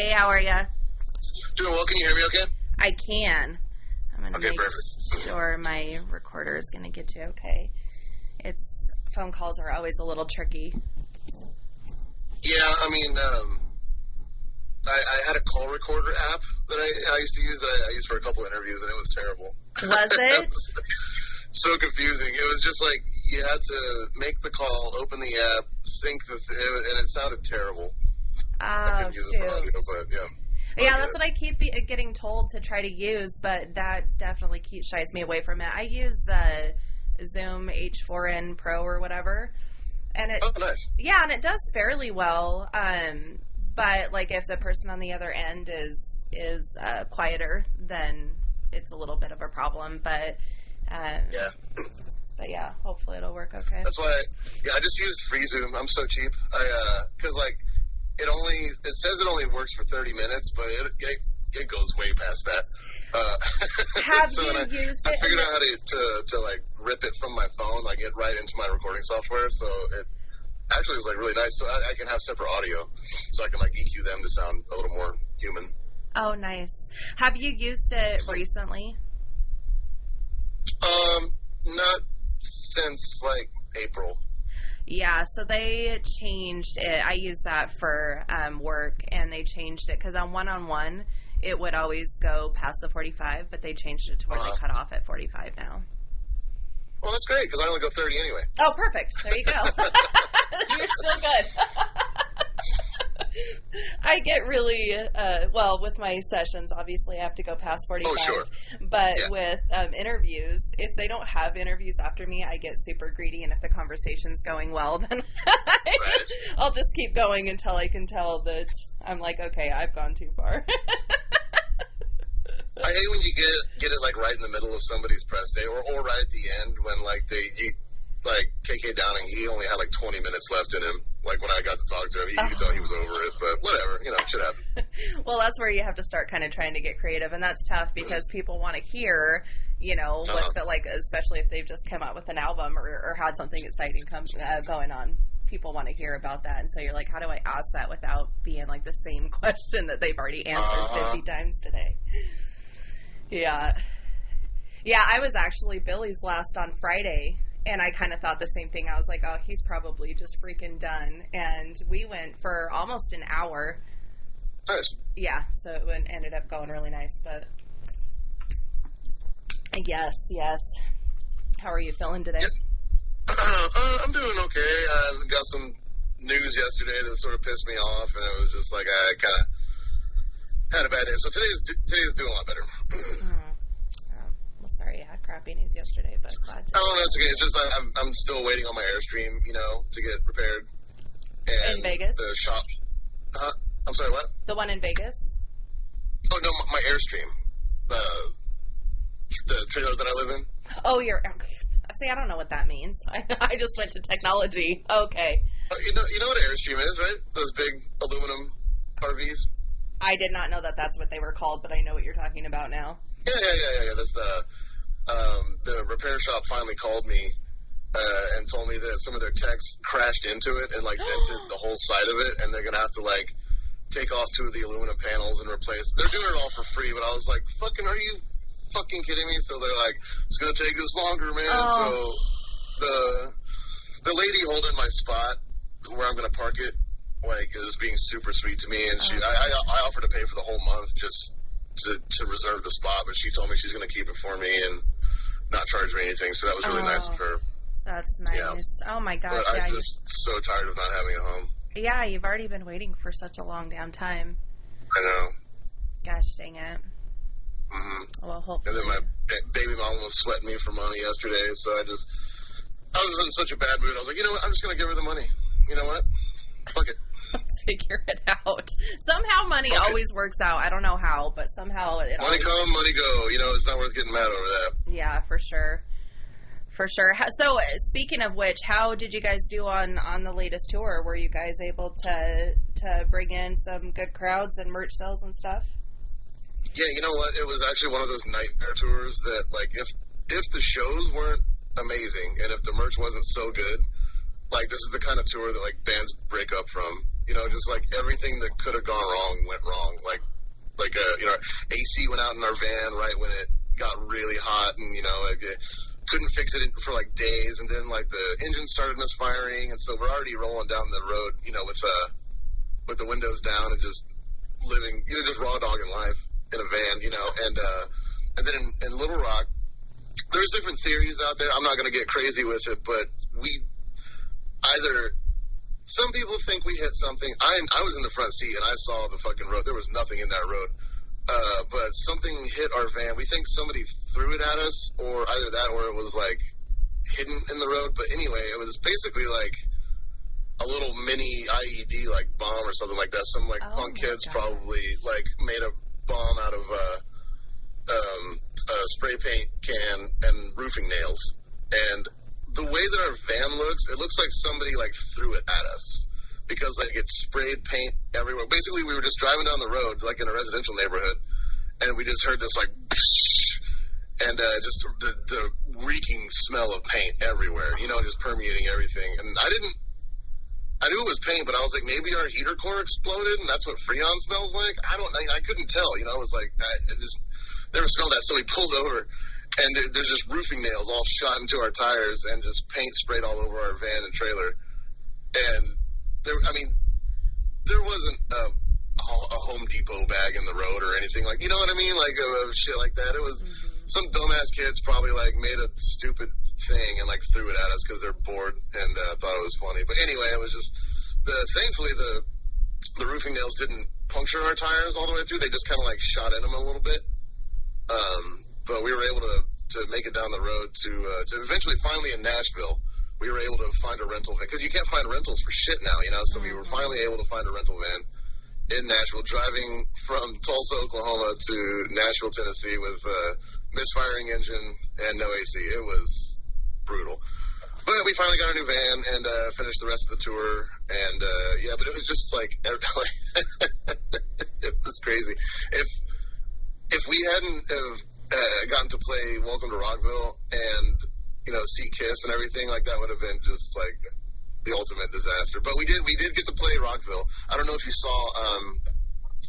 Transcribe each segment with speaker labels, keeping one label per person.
Speaker 1: Hey, how are ya?
Speaker 2: Doing well. Can you hear me okay?
Speaker 1: I can. I'm going to make
Speaker 2: perfect.
Speaker 1: sure my recorder is going to get you okay. Phone calls are always a little tricky.
Speaker 2: Yeah, I mean, I had a call recorder app that I used to use that I used for a couple interviews, and it was terrible.
Speaker 1: Was it?
Speaker 2: So confusing. It was just like you had to make the call, open the app, sync and it sounded terrible.
Speaker 1: Oh, shoot.
Speaker 2: Audio, but yeah.
Speaker 1: Yeah, that's what I keep getting told to try to use, but that definitely shies me away from it. I use the Zoom H4n Pro or whatever, and it
Speaker 2: nice.
Speaker 1: Yeah, and it does fairly well. But like if the person on the other end is quieter, then it's a little bit of a problem. But
Speaker 2: yeah.
Speaker 1: But yeah, hopefully it'll work okay.
Speaker 2: That's why I just used free Zoom. I'm so cheap. Because like. It says it only works for 30 minutes, but it goes way past that.
Speaker 1: Have
Speaker 2: so
Speaker 1: you used it?
Speaker 2: I figured out how to like rip it from my phone, like get right into my recording software. So it actually was like really nice. So I can have separate audio, so I can like EQ them to sound a little more human.
Speaker 1: Oh, nice. Have you used it recently?
Speaker 2: Not since like April.
Speaker 1: Yeah, so they changed it. I use that for work, and they changed it because on one-on-one, it would always go past the 45, but they changed it to where they cut off at 45 now.
Speaker 2: Well, that's great because I only go 30 anyway.
Speaker 1: Oh, perfect. There you go. You're still good. I get really, with my sessions, obviously I have to go past 45.
Speaker 2: Oh, sure.
Speaker 1: But with interviews, if they don't have interviews after me, I get super greedy. And if the conversation's going well, then I'll just keep going until I can tell that I'm like, okay, I've gone too far.
Speaker 2: I hate when you get it like right in the middle of somebody's press day or right at the end when like like KK Downing, he only had like 20 minutes left in him. Like when I got to talk to him, you could tell he was over it, but whatever, shit happen.
Speaker 1: Well, that's where you have to start kind of trying to get creative, and that's tough because people want to hear, what's got like, especially if they've just come out with an album or had something exciting going on. People want to hear about that, and so you're like, how do I ask that without being like the same question that they've already answered 50 times today? Yeah, I was actually Billy's last on Friday. And I kind of thought the same thing. I was like, oh, he's probably just freaking done. And we went for almost an hour.
Speaker 2: Nice.
Speaker 1: Yeah, so it ended up going really nice. But yes. How are you feeling today?
Speaker 2: Yes. I'm doing okay. I got some news yesterday that sort of pissed me off. And it was just like I kind of had a bad day. So today's doing a lot better.
Speaker 1: Sorry, I had crappy news yesterday, but glad to.
Speaker 2: Oh, that's okay. It's just I'm still waiting on my Airstream, to get repaired. And
Speaker 1: in Vegas?
Speaker 2: The shop. I'm sorry, what?
Speaker 1: The one in Vegas?
Speaker 2: Oh, no, my Airstream. The trailer that I live in.
Speaker 1: Oh, see, I don't know what that means. I just went to technology. Okay.
Speaker 2: You know what Airstream is, right? Those big aluminum RVs.
Speaker 1: I did not know that that's what they were called, but I know what you're talking about now.
Speaker 2: Yeah. That's the repair shop finally called me and told me that some of their techs crashed into it and like dented the whole side of it, and they're gonna have to like take off 2 of the aluminum panels and replace. They're doing it all for free, but I was like, "Are you fucking kidding me?" So they're like, "It's gonna take us longer, man." So the lady holding my spot where I'm gonna park it, like, is being super sweet to me, and I offered to pay for the whole month just to reserve the spot, but she told me she's going to keep it for me and not charge me anything, so that was really nice of her.
Speaker 1: That's nice. Yeah. Oh my gosh,
Speaker 2: but I'm just so tired of not having a home.
Speaker 1: Yeah, you've already been waiting for such a long damn time.
Speaker 2: I know.
Speaker 1: Gosh dang it.
Speaker 2: Mm-hmm.
Speaker 1: Well, hopefully.
Speaker 2: And then my baby mom was sweating me for money yesterday, so I was in such a bad mood. I was like, you know what, I'm just going to give her the money. You know what? Fuck it.
Speaker 1: Figure it out. Somehow money always works out. I don't know how, but somehow
Speaker 2: money come, money go. It's not worth getting mad over that.
Speaker 1: Yeah, for sure. So, speaking of which, how did you guys do on the latest tour? Were you guys able to bring in some good crowds and merch sales and stuff?
Speaker 2: Yeah, you know what? It was actually one of those nightmare tours that, like, if the shows weren't amazing and if the merch wasn't so good, like, this is the kind of tour that, like, bands break up from. You know, just like everything that could have gone wrong went wrong. Like you know, AC went out in our van right when it got really hot, and you know, like, couldn't fix it for like days, and then like the engine started misfiring, and so we're already rolling down the road, you know, with the windows down and just living, you know, just raw dogging life in a van, you know, and then in Little Rock, there's different theories out there. I'm not going to get crazy with it, but some people think we hit something. I was in the front seat and I saw the fucking road. There was nothing in that road. But something hit our van. We think somebody threw it at us, or either that or it was like hidden in the road. But anyway, it was basically like a little mini IED like bomb or something like that. Some like punk kids probably like made a bomb out of a spray paint can and roofing nails. And the way that our van looks, it looks like somebody like threw it at us, because like it sprayed paint everywhere. Basically, we were just driving down the road like in a residential neighborhood, and we just heard this like and just the reeking smell of paint everywhere, you know, just permeating everything. And I knew it was paint, but I was like, maybe our heater core exploded, and that's what Freon smells like. I couldn't tell, you know. I was like, I just never smelled that. So we pulled over, and there's just roofing nails all shot into our tires, and just paint sprayed all over our van and trailer. And there wasn't a Home Depot bag in the road or anything, like, you know what I mean, like shit like that. It was some dumbass kids probably like made a stupid thing and like threw it at us because they're bored and thought it was funny. But anyway, it was just thankfully the roofing nails didn't puncture our tires all the way through. They just kind of like shot in them a little bit. But we were able to make it down the road to eventually, finally in Nashville, we were able to find a rental van, because you can't find rentals for shit now, you know. So we were finally able to find a rental van in Nashville, driving from Tulsa, Oklahoma to Nashville, Tennessee with a misfiring engine and no AC. It was brutal. But we finally got a new van and finished the rest of the tour. And yeah, but it was just like it was crazy. If we hadn't have gotten to play Welcome to Rockville and, you know, see Kiss and everything, like, that would have been just like the ultimate disaster. But we did get to play Rockville. I don't know if you saw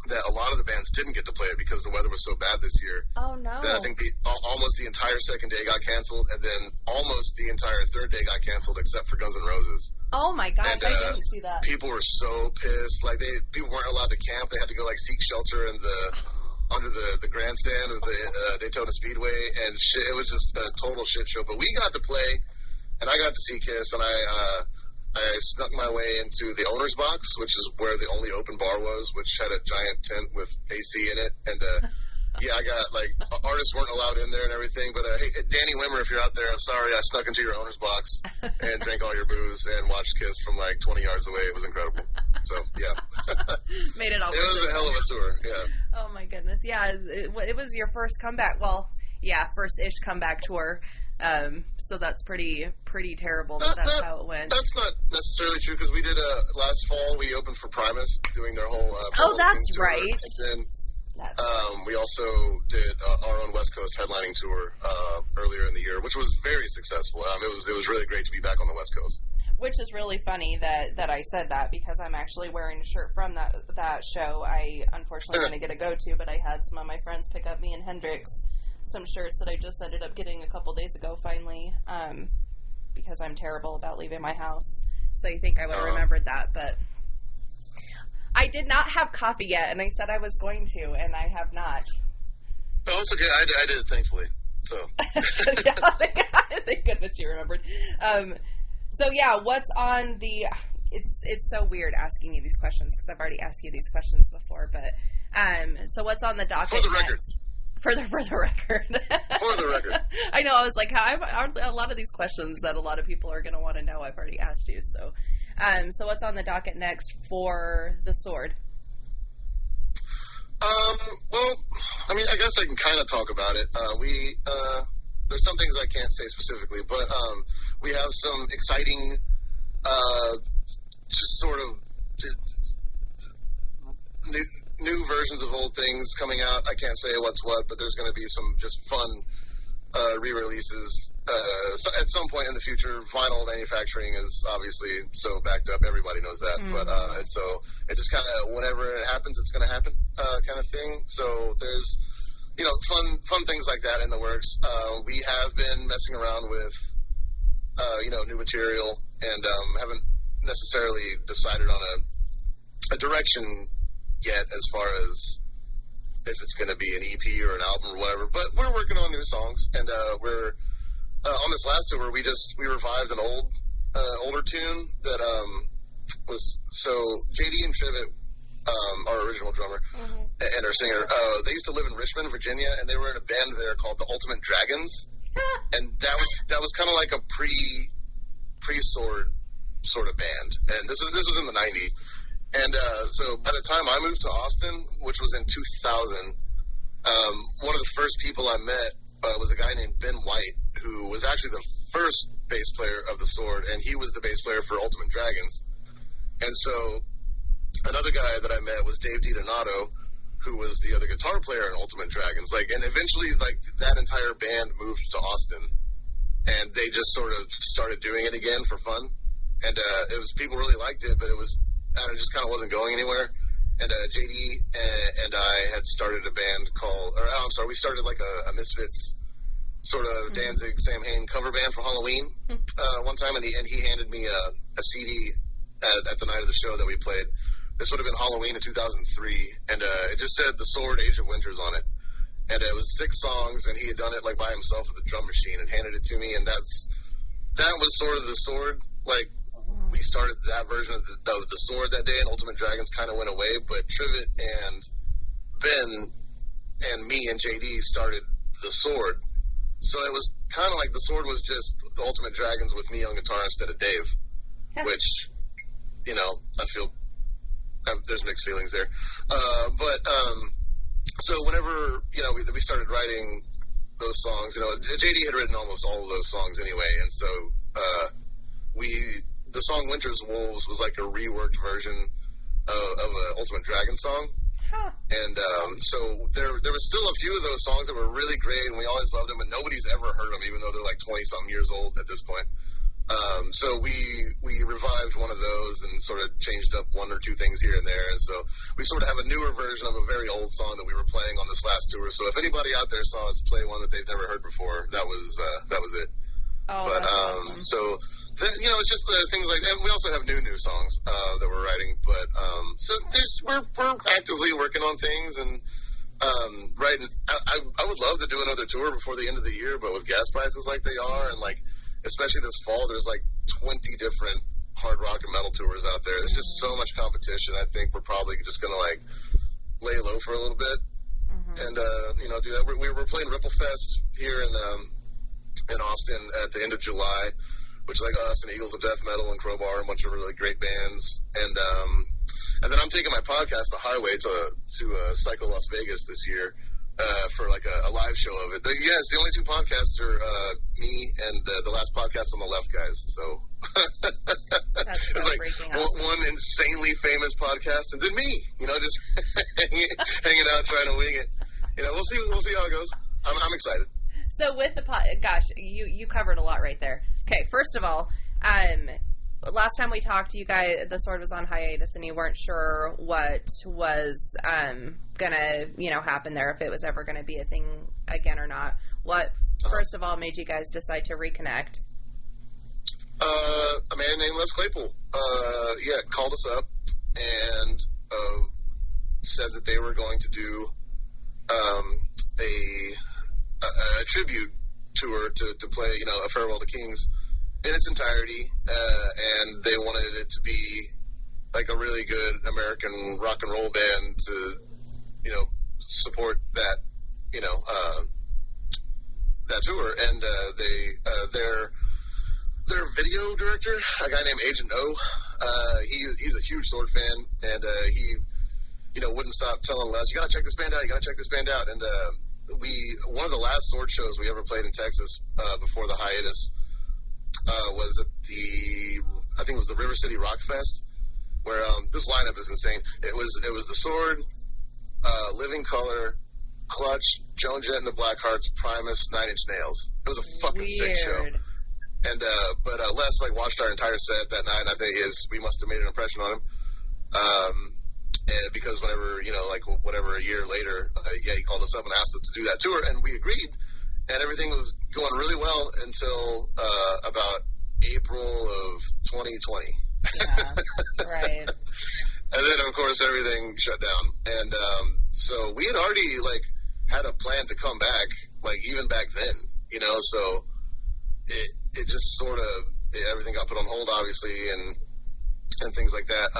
Speaker 2: that a lot of the bands didn't get to play it because the weather was so bad this year.
Speaker 1: Oh, no.
Speaker 2: That I think almost the entire second day got canceled, and then almost the entire third day got canceled except for Guns N' Roses.
Speaker 1: Oh my gosh,
Speaker 2: and,
Speaker 1: I didn't see that.
Speaker 2: People were so pissed. Like, people weren't allowed to camp. They had to go like seek shelter in under the grandstand of the Daytona Speedway, and shit. It was just a total shit show. But we got to play, and I got to see Kiss, and I snuck my way into the owner's box, which is where the only open bar was, which had a giant tent with AC in it. And yeah, I got, like, artists weren't allowed in there and everything. But hey, Danny Wimmer, if you're out there, I'm sorry I snuck into your owner's box and drank all your booze and watched Kiss from like 20 yards away. It was incredible. So yeah,
Speaker 1: made it all.
Speaker 2: It was a hell of a tour. Yeah.
Speaker 1: Oh my goodness. Yeah, it was your first comeback. Well, yeah, first-ish comeback tour. So that's pretty terrible that that's how it went.
Speaker 2: That's not necessarily true, because we did last fall we opened for Primus doing their whole
Speaker 1: oh, that's right.
Speaker 2: And then we also did our own West Coast headlining tour earlier in the year, which was very successful. It was really great to be back on the West Coast.
Speaker 1: Which is really funny that I said that, because I'm actually wearing a shirt from that show. I unfortunately didn't get a go-to, but I had some of my friends pick up me and Hendrix some shirts that I just ended up getting a couple days ago finally, because I'm terrible about leaving my house. So you think I would have remembered that, but I did not have coffee yet, and I said I was going to, and I have not.
Speaker 2: Oh, it's okay. I did, thankfully. So.
Speaker 1: Yeah, thank goodness you remembered. So yeah, what's on the? It's so weird asking you these questions, because I've already asked you these questions before. But so what's on the docket?
Speaker 2: For the record.
Speaker 1: For the record.
Speaker 2: For the record.
Speaker 1: I know. I was like, aren't a lot of these questions that a lot of people are going to want to know? I've already asked you. So, so what's on the docket next for the Sword?
Speaker 2: Well, I mean, I guess I can kind of talk about it. There's some things I can't say specifically, but we have some exciting, just sort of new versions of old things coming out. I can't say what's what, but there's going to be some just fun re-releases so at some point in the future, vinyl manufacturing is obviously so backed up. Everybody knows that. Mm. But so it just kind of, whenever it happens, it's going to happen kind of thing. So there's, fun things like that in the works. We have been messing around with, new material and haven't necessarily decided on a direction yet as far as if it's going to be an EP or an album or whatever. But we're working on new songs, and we're on this last tour. We revived an older tune that was so JD and Trivett, our original drummer and our singer, they used to live in Richmond, Virginia, and they were in a band there called the Ultimate Dragons, and that was kind of like a pre-Sword sort of band, and this was in the 90s, and so by the time I moved to Austin, which was in 2000, one of the first people I met was a guy named Ben White, who was actually the first bass player of the Sword, and he was the bass player for Ultimate Dragons. And so another guy that I met was Dave DiDonato, who was the other guitar player in Ultimate Dragons. And eventually, that entire band moved to Austin, and they just sort of started doing it again for fun. And people really liked it, but it just kind of wasn't going anywhere. And JD and I had started a band we started like a Misfits sort of Danzig, Sam Hain cover band for Halloween one time, and he handed me a CD at the night of the show that we played. This would have been Halloween in 2003, and it just said The Sword, Age of Winters on it. And it was 6 songs, and he had done it by himself with a drum machine and handed it to me, and that was sort of the Sword. We started that version of the Sword that day, and Ultimate Dragons kind of went away, but Trivett and Ben and me and JD started the Sword. So it was kind of like the Sword was just the Ultimate Dragons with me on guitar instead of Dave, which, I feel there's mixed feelings there. So whenever, we started writing those songs, JD had written almost all of those songs anyway, and so the song Winter's Wolves was like a reworked version of an Ultimate Dragon song. And so there was still a few of those songs that were really great, and we always loved them, and nobody's ever heard them, even though they're 20-something years old at this point. So we revived one of those and sort of changed up one or two things here and there, and so we sort of have a newer version of a very old song that we were playing on this last tour. So if anybody out there saw us play one that they've never heard before, that was it.
Speaker 1: Oh, but that's awesome.
Speaker 2: So it's just things like that. We also have new songs that we're writing, but so we're actively working on things and writing. I would love to do another tour before the end of the year, but with gas prices like they are, and especially this fall, there's 20 different hard rock and metal tours out there. There's just so much competition. I think we're probably just gonna lay low for a little bit and do that. We're playing Ripple Fest here in Austin at the end of July, which is us and Eagles of Death Metal and Crowbar and a bunch of really great bands. And then I'm taking my podcast, The Highway, to Psycho Las Vegas this year for a live show of it. Yes, the only 2 podcasts are me and the last podcast on the left guys. So
Speaker 1: that's so
Speaker 2: it's one insanely famous podcast, and then me, just hanging out trying to wing it. We'll see how it goes. I'm excited.
Speaker 1: So with the gosh, you covered a lot right there. Okay, first of all, last time we talked, you guys, the Sword was on hiatus, and you weren't sure what was gonna happen there, if it was ever gonna be a thing again or not. What first of all made you guys decide to reconnect?
Speaker 2: A man named Les Claypool, called us up and said that they were going to do a tribute tour to play, A Farewell to Kings in its entirety, and they wanted it to be a really good American rock and roll band to, support that, that tour. And their video director, a guy named Agent O, he's a huge Sword fan, and he, wouldn't stop telling Les, you gotta check this band out, and one of the last Sword shows we ever played in Texas before the hiatus was at I think it was the River City Rock Fest, where this lineup is insane. It was the Sword, Living Color, Clutch, Joan Jett and the Blackhearts, Primus, Nine Inch Nails. It was a fucking sick show. And but Les like watched our entire set that night, and I think we must have made an impression on him. And because whenever whatever a year later, he called us up and asked us to do that tour, and we agreed, and everything was going really well until about April of 2020.
Speaker 1: Yeah, right.
Speaker 2: And then of course everything shut down, and so we had already like had a plan to come back, like even back then, so it just sort of, everything got put on hold, obviously, and things like that.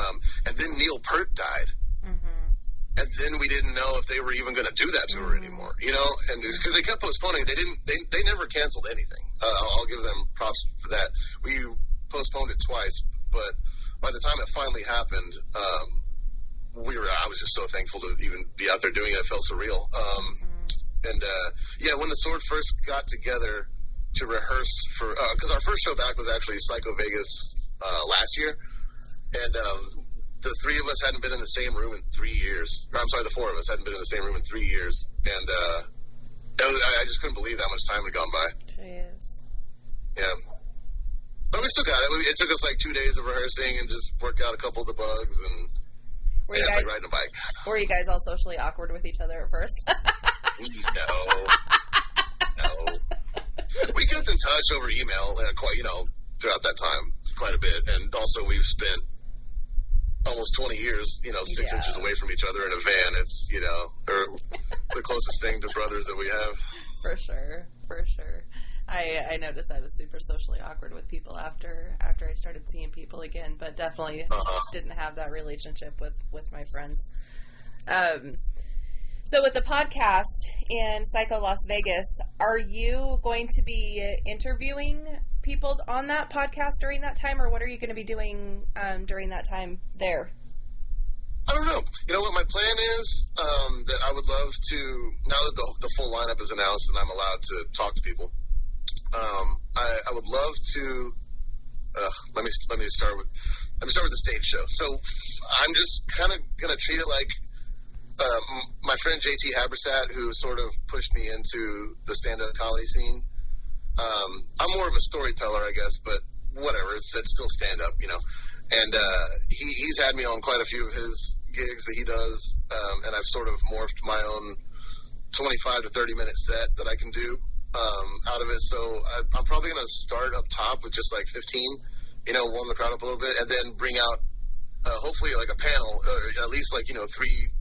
Speaker 2: And then Neil Peart died. Mm-hmm. And then we didn't know if they were even going to do that tour anymore, and because they kept postponing, they never canceled anything. I'll give them props for that. We postponed it twice, but by the time it finally happened, I was just so thankful to even be out there doing it. It felt surreal. And when the Sword first got together to rehearse for, because our first show back was actually Psycho Vegas last year, and the three of us hadn't been in the same room in 3 years. The four of us hadn't been in the same room in 3 years, and I just couldn't believe that much time had gone by.
Speaker 1: Jeez.
Speaker 2: Yeah. But we still got it. It took us like 2 days of rehearsing and just work out a couple of the bugs, and it's like riding a bike.
Speaker 1: Were you guys all socially awkward with each other at first?
Speaker 2: No. We kept in touch over email, quite, throughout that time, quite a bit. And also we've spent almost 20 years, 6 inches away from each other in a van. It's, the closest thing to brothers that we have.
Speaker 1: For sure. I noticed I was super socially awkward with people after I started seeing people again, but definitely didn't have that relationship with my friends. So with the podcast in Psycho Las Vegas, are you going to be interviewing people on that podcast during that time, or what are you going to be doing during that time there?
Speaker 2: I don't know. You know what my plan is? That I would love to, now that the full lineup is announced and I'm allowed to talk to people, I would love to. Let me start with the stage show. So I'm just kind of gonna treat it like my friend JT Habersat, who sort of pushed me into the stand-up comedy scene. I'm more of a storyteller, I guess, but whatever. It's still stand-up, And he's had me on quite a few of his gigs that he does, and I've sort of morphed my own 25 to 30 minute set that I can do out of it. So I'm probably going to start up top with just like 15, warm the crowd up a little bit, and then bring out hopefully like a panel, or at least like, 3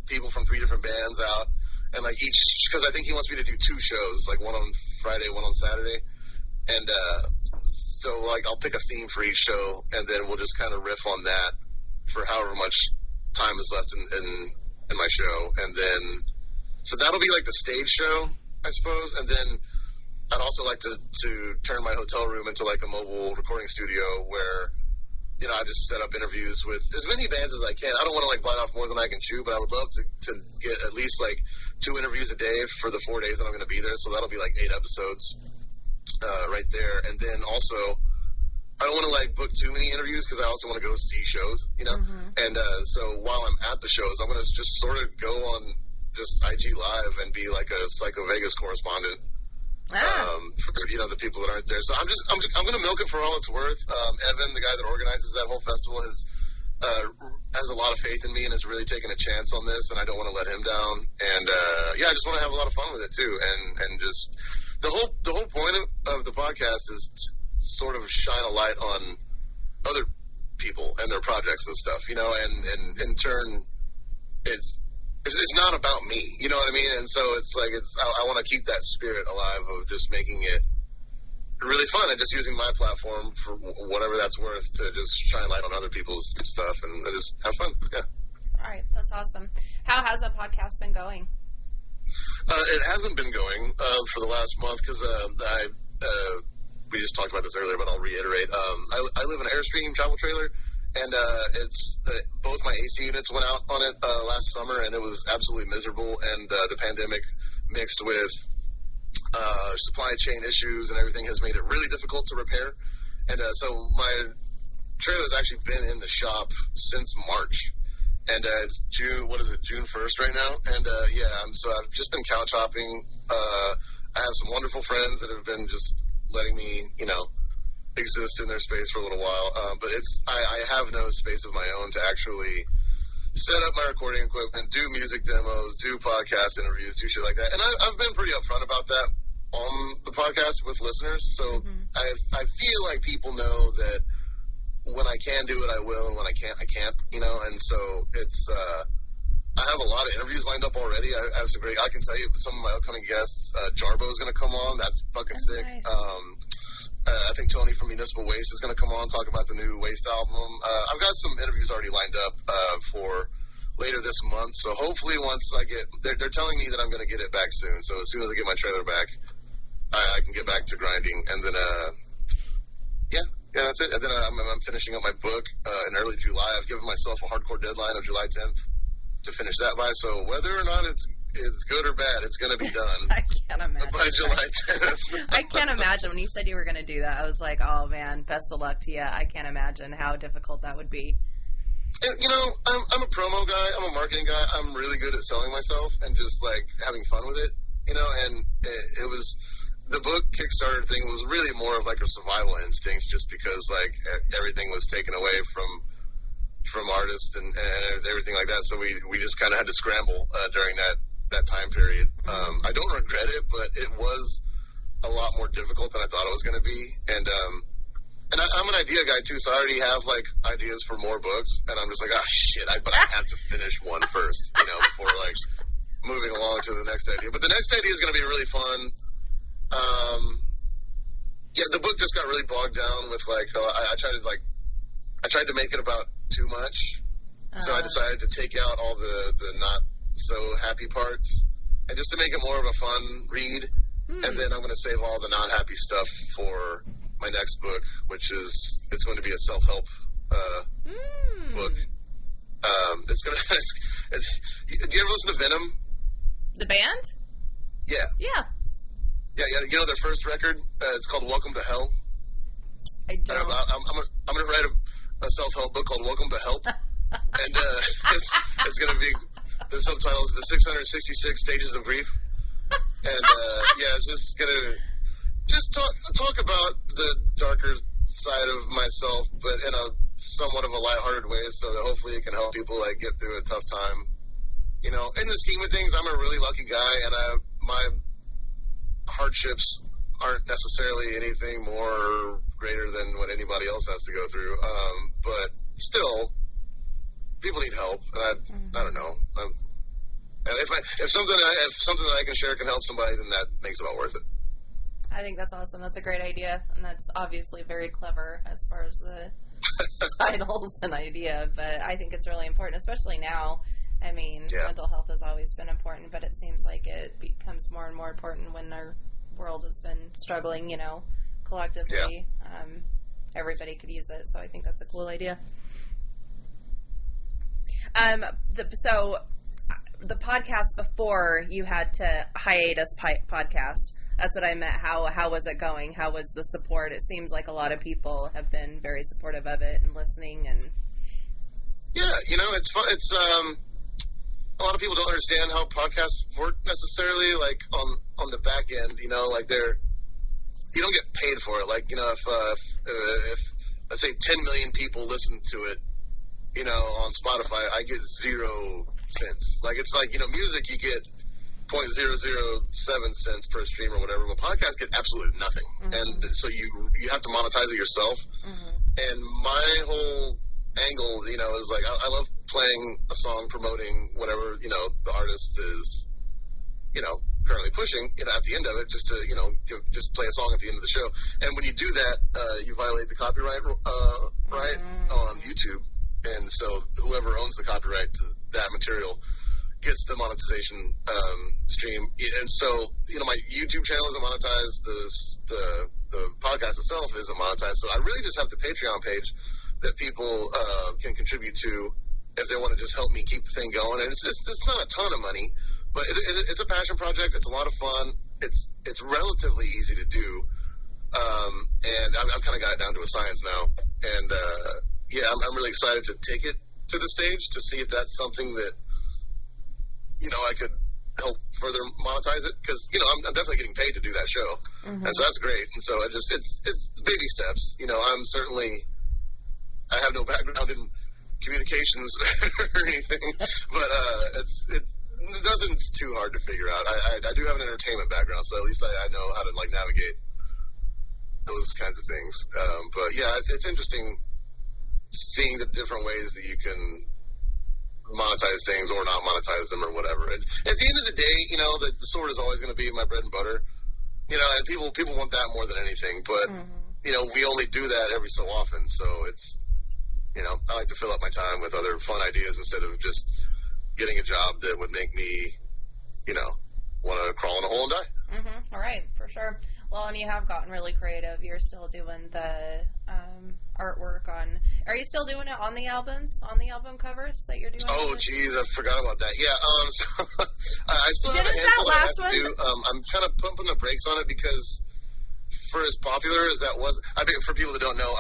Speaker 2: people from 3 different bands out, and like each, because I think he wants me to do 2 shows, like one on Friday, one on Saturday, and so like I'll pick a theme for each show, and then we'll just kind of riff on that for however much time is left in my show, and then so that'll be like the stage show, I suppose, and then I'd also like to turn my hotel room into like a mobile recording studio where, I just set up interviews with as many bands as I can. I don't want to like bite off more than I can chew, but I would love to get at least like 2 interviews a day for the 4 days that I'm going to be there. So that'll be like 8 episodes right there. And then also, I don't want to like book too many interviews because I also want to go see shows, Mm-hmm. And so while I'm at the shows, I'm going to just sort of go on just IG Live and be like a Psycho Vegas correspondent. For the people that aren't there. So I'm going to milk it for all it's worth. Evan, the guy that organizes that whole festival, has a lot of faith in me and has really taken a chance on this, and I don't want to let him down. And I just want to have a lot of fun with it too. And just the whole point of the podcast is to sort of shine a light on other people and their projects and stuff, and in turn, it's not about me, you know what I mean? And so it's like, I want to keep that spirit alive of just making it really fun and just using my platform for whatever that's worth to just shine light on other people's stuff and just have fun. Yeah.
Speaker 1: All right. That's awesome. How has the podcast been going?
Speaker 2: It hasn't been going for the last month because we just talked about this earlier, but I'll reiterate. I live in an Airstream travel trailer. And it's both my AC units went out on it last summer, and it was absolutely miserable. And the pandemic mixed with supply chain issues and everything has made it really difficult to repair. And so my trailer's actually been in the shop since March. And it's June 1st right now? And so I've just been couch hopping. I have some wonderful friends that have been just letting me, exist in their space for a little while. But I have no space of my own to actually set up my recording equipment, do music demos, do podcast interviews, do shit like that. And I've been pretty upfront about that on the podcast with listeners. So I feel like people know that when I can do it, I will, and when I can't, I can't, and so it's, I have a lot of interviews lined up already. I have some I can tell you some of my upcoming guests, Jarbo is going to come on. That's fucking sick. Nice. I think Tony from Municipal Waste is going to come on, talk about the new Waste album. I've got some interviews already lined up for later this month. So hopefully once I they're telling me that I'm going to get it back soon. So as soon as I get my trailer back, I can get back to grinding. And then, yeah, that's it. And then I'm finishing up my book in early July. I've given myself a hardcore deadline of July 10th to finish that by. So whether or not it's good or bad, it's going to be done.
Speaker 1: I can't imagine.
Speaker 2: By July 10th.
Speaker 1: I can't imagine. When you said you were going to do that, I was like, oh, man, best of luck to you. I can't imagine how difficult that would be.
Speaker 2: And, I'm a promo guy. I'm a marketing guy. I'm really good at selling myself and just, having fun with it, and it was – the book Kickstarter thing was really more of, a survival instinct just because, everything was taken away from artists and everything like that. So we just kind of had to scramble during that time period. I don't regret it, but it was a lot more difficult than I thought it was going to be. And I'm an idea guy too, so I already have ideas for more books, and I'm just like, shit, but I have to finish one first, before moving along to the next idea. But the next idea is going to be really fun. The book just got really bogged down with I tried to make it about too much, so I decided to take out all the not so happy parts, and just to make it more of a fun read. And then I'm going to save all the not happy stuff for my next book, which it's going to be a self-help book. It's going to. Do you ever listen to Venom?
Speaker 1: The band?
Speaker 2: Yeah.
Speaker 1: Yeah.
Speaker 2: Yeah. Their first record. It's called Welcome to Hell.
Speaker 1: I don't.
Speaker 2: I'm going to write a self-help book called Welcome to Help, and it's going to be. The subtitle is The 666 Stages of Grief. And, it's just going to talk about the darker side of myself, but in a somewhat of a lighthearted way, so that hopefully it can help people, get through a tough time. In the scheme of things, I'm a really lucky guy, and my hardships aren't necessarily anything more greater than what anybody else has to go through. But still, people need help, and I don't know. If something that I can share can help somebody, then that makes it all worth it.
Speaker 1: I think that's awesome. That's a great idea, and that's obviously very clever as far as the titles and idea. But I think it's really important, especially now. I mean, mental health has always been important, but it seems like it becomes more and more important when our world has been struggling. Collectively, everybody could use it. So I think that's a cool idea. So the podcast before you had to hiatus podcast, that's what I meant. How was it going? How was the support? It seems like a lot of people have been very supportive of it and listening. And it's fun. It's a lot of people don't understand how podcasts work necessarily, on the back end. You don't get paid for it. If let's say 10 million people listen to it, on Spotify, I get 0 cents. Music, you get 0.007 cents per stream or whatever, but podcasts get absolutely nothing. And so you have to monetize it yourself. And my whole angle, is I love playing a song, promoting whatever, the artist is, currently pushing, at the end of it, just to, just play a song at the end of the show. And when you do that, you violate the copyright right on YouTube. And so whoever owns the copyright to that material gets the monetization stream. And so, my YouTube channel isn't monetized. The podcast itself isn't monetized. So I really just have the Patreon page that people can contribute to if they want to just help me keep the thing going. And it's not a ton of money, but it's a passion project. It's a lot of fun. It's relatively easy to do. And I've kind of got it down to a science now. And I'm really excited to take it
Speaker 2: to the stage to see if that's something that, I could help further monetize it, because, I'm definitely getting paid to do that show. Mm-hmm. And so that's great. And so it's baby steps. I have no background in communications or anything, but nothing's too hard to figure out. I do have an entertainment background, so at least I know how to navigate those kinds of things. But yeah, it's interesting seeing the different ways that you can monetize things or not monetize them or whatever. And at the end of the day, the sword is always going to be my bread and butter. And people want that more than anything. But we only do that every so often, so it's. I like to fill up my time with other fun ideas instead of just getting a job that would make me, want to crawl in a hole and die.
Speaker 1: Mm-hmm. All right, for sure. Well, and you have gotten really creative. You're still doing the artwork on. Are you still doing it on the albums, on the album covers that you're doing?
Speaker 2: Oh, geez, I forgot about that. Yeah. So I still have a
Speaker 1: Didn't
Speaker 2: handful
Speaker 1: that
Speaker 2: I have
Speaker 1: last
Speaker 2: to
Speaker 1: one?
Speaker 2: do. I'm kind of pumping the brakes on it because, for as popular as that was, for people that don't know,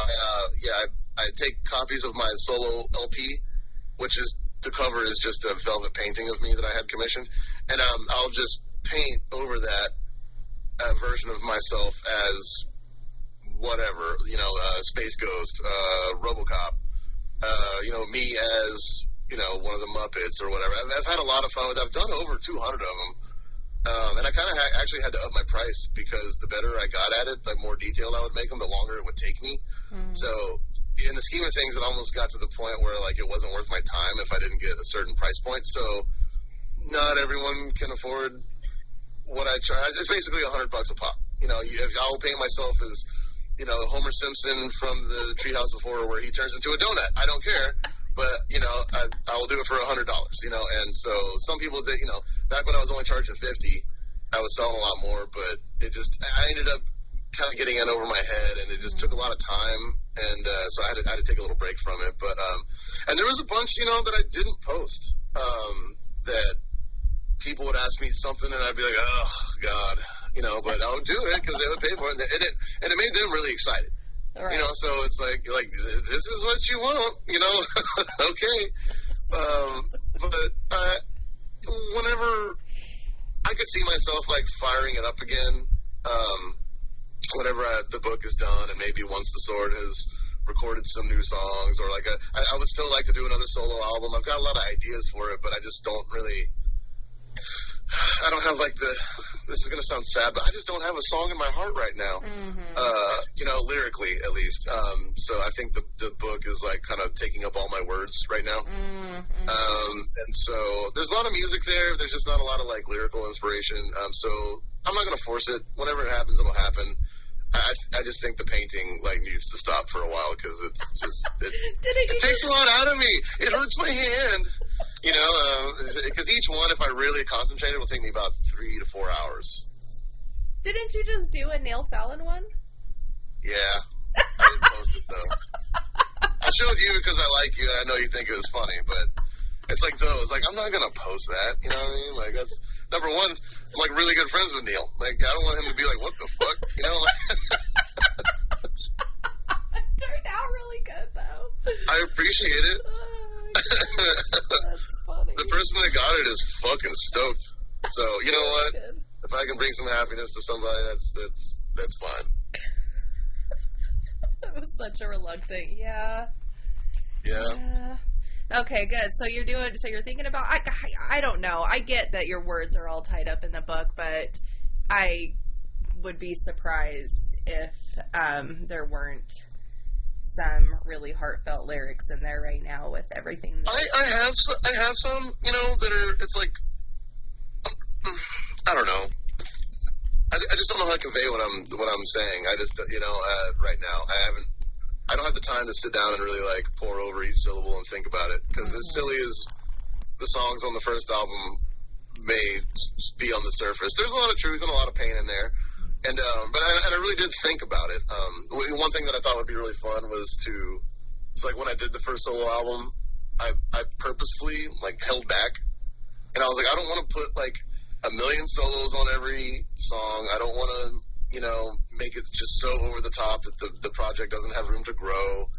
Speaker 2: I take copies of my solo LP, which is the cover is just a velvet painting of me that I had commissioned, and I'll just paint over that version of myself as whatever, Space Ghost, RoboCop, me as one of the Muppets or whatever. I've had a lot of fun with it. I've done over 200 of them, and I kind of actually had to up my price because the better I got at it, the more detailed I would make them, the longer it would take me. So in the scheme of things, it almost got to the point where it wasn't worth my time if I didn't get a certain price point. So not everyone can afford what I charge. It's basically $100 a pop. If I'll paint myself as Homer Simpson from the Treehouse of Horror where he turns into a donut. I don't care, but I will do it for $100. And so some people that back when I was only charging $50, I was selling a lot more, but I ended up kind of getting in over my head, and it just took a lot of time, and so I had to take a little break from it. But and there was a bunch, that I didn't post, that people would ask me something, and I'd be like, oh God, but I would do it because they would pay for it, and it made them really excited. Right. So it's like this is what you want, okay. But whenever I could see myself firing it up again. Whenever the book is done, and maybe once the sword has recorded some new songs, or I would still like to do another solo album. I've got a lot of ideas for it, but I just don't really. I don't have this is going to sound sad, but I just don't have a song in my heart right now. Mm-hmm. Lyrically at least. So I think the book is kind of taking up all my words right now. Mm-hmm. And so there's a lot of music there. There's just not a lot of lyrical inspiration. So I'm not going to force it. Whenever it happens, it'll happen. I just think the painting needs to stop for a while because it's just it takes a lot out of me. It hurts my hand, because each one, if I really concentrate, it will take me about 3 to 4 hours.
Speaker 1: Didn't you just do a Neil Fallon one?
Speaker 2: Yeah, I didn't post it though. I showed you because I like you and I know you think it was funny, but it's those. I'm not gonna post that. You know what I mean? That's. Number one, I'm really good friends with Neil. I don't want him to be what the fuck,
Speaker 1: It turned out really good, though.
Speaker 2: I appreciate it.
Speaker 1: That's funny.
Speaker 2: The person that got it is fucking stoked. So, you know what? Good. If I can bring some happiness to somebody, that's fine.
Speaker 1: That was such a reluctant,
Speaker 2: Yeah.
Speaker 1: Okay, good. So you're thinking about, I don't know. I get that your words are all tied up in the book, but I would be surprised if there weren't some really heartfelt lyrics in there right now with everything.
Speaker 2: I have some, that are, it's I don't know. I just don't know how to convey what I'm saying. I just, right now, I don't have the time to sit down and really pour over each syllable and think about it, because as silly as the songs on the first album may be on the surface, there's a lot of truth and a lot of pain in there, and but I really did think about it. One thing that I thought would be really fun was when I did the first solo album, I purposefully held back, and I was I don't want to put a million solos on every song. I don't want to make it just so over the top that the project doesn't have room to grow.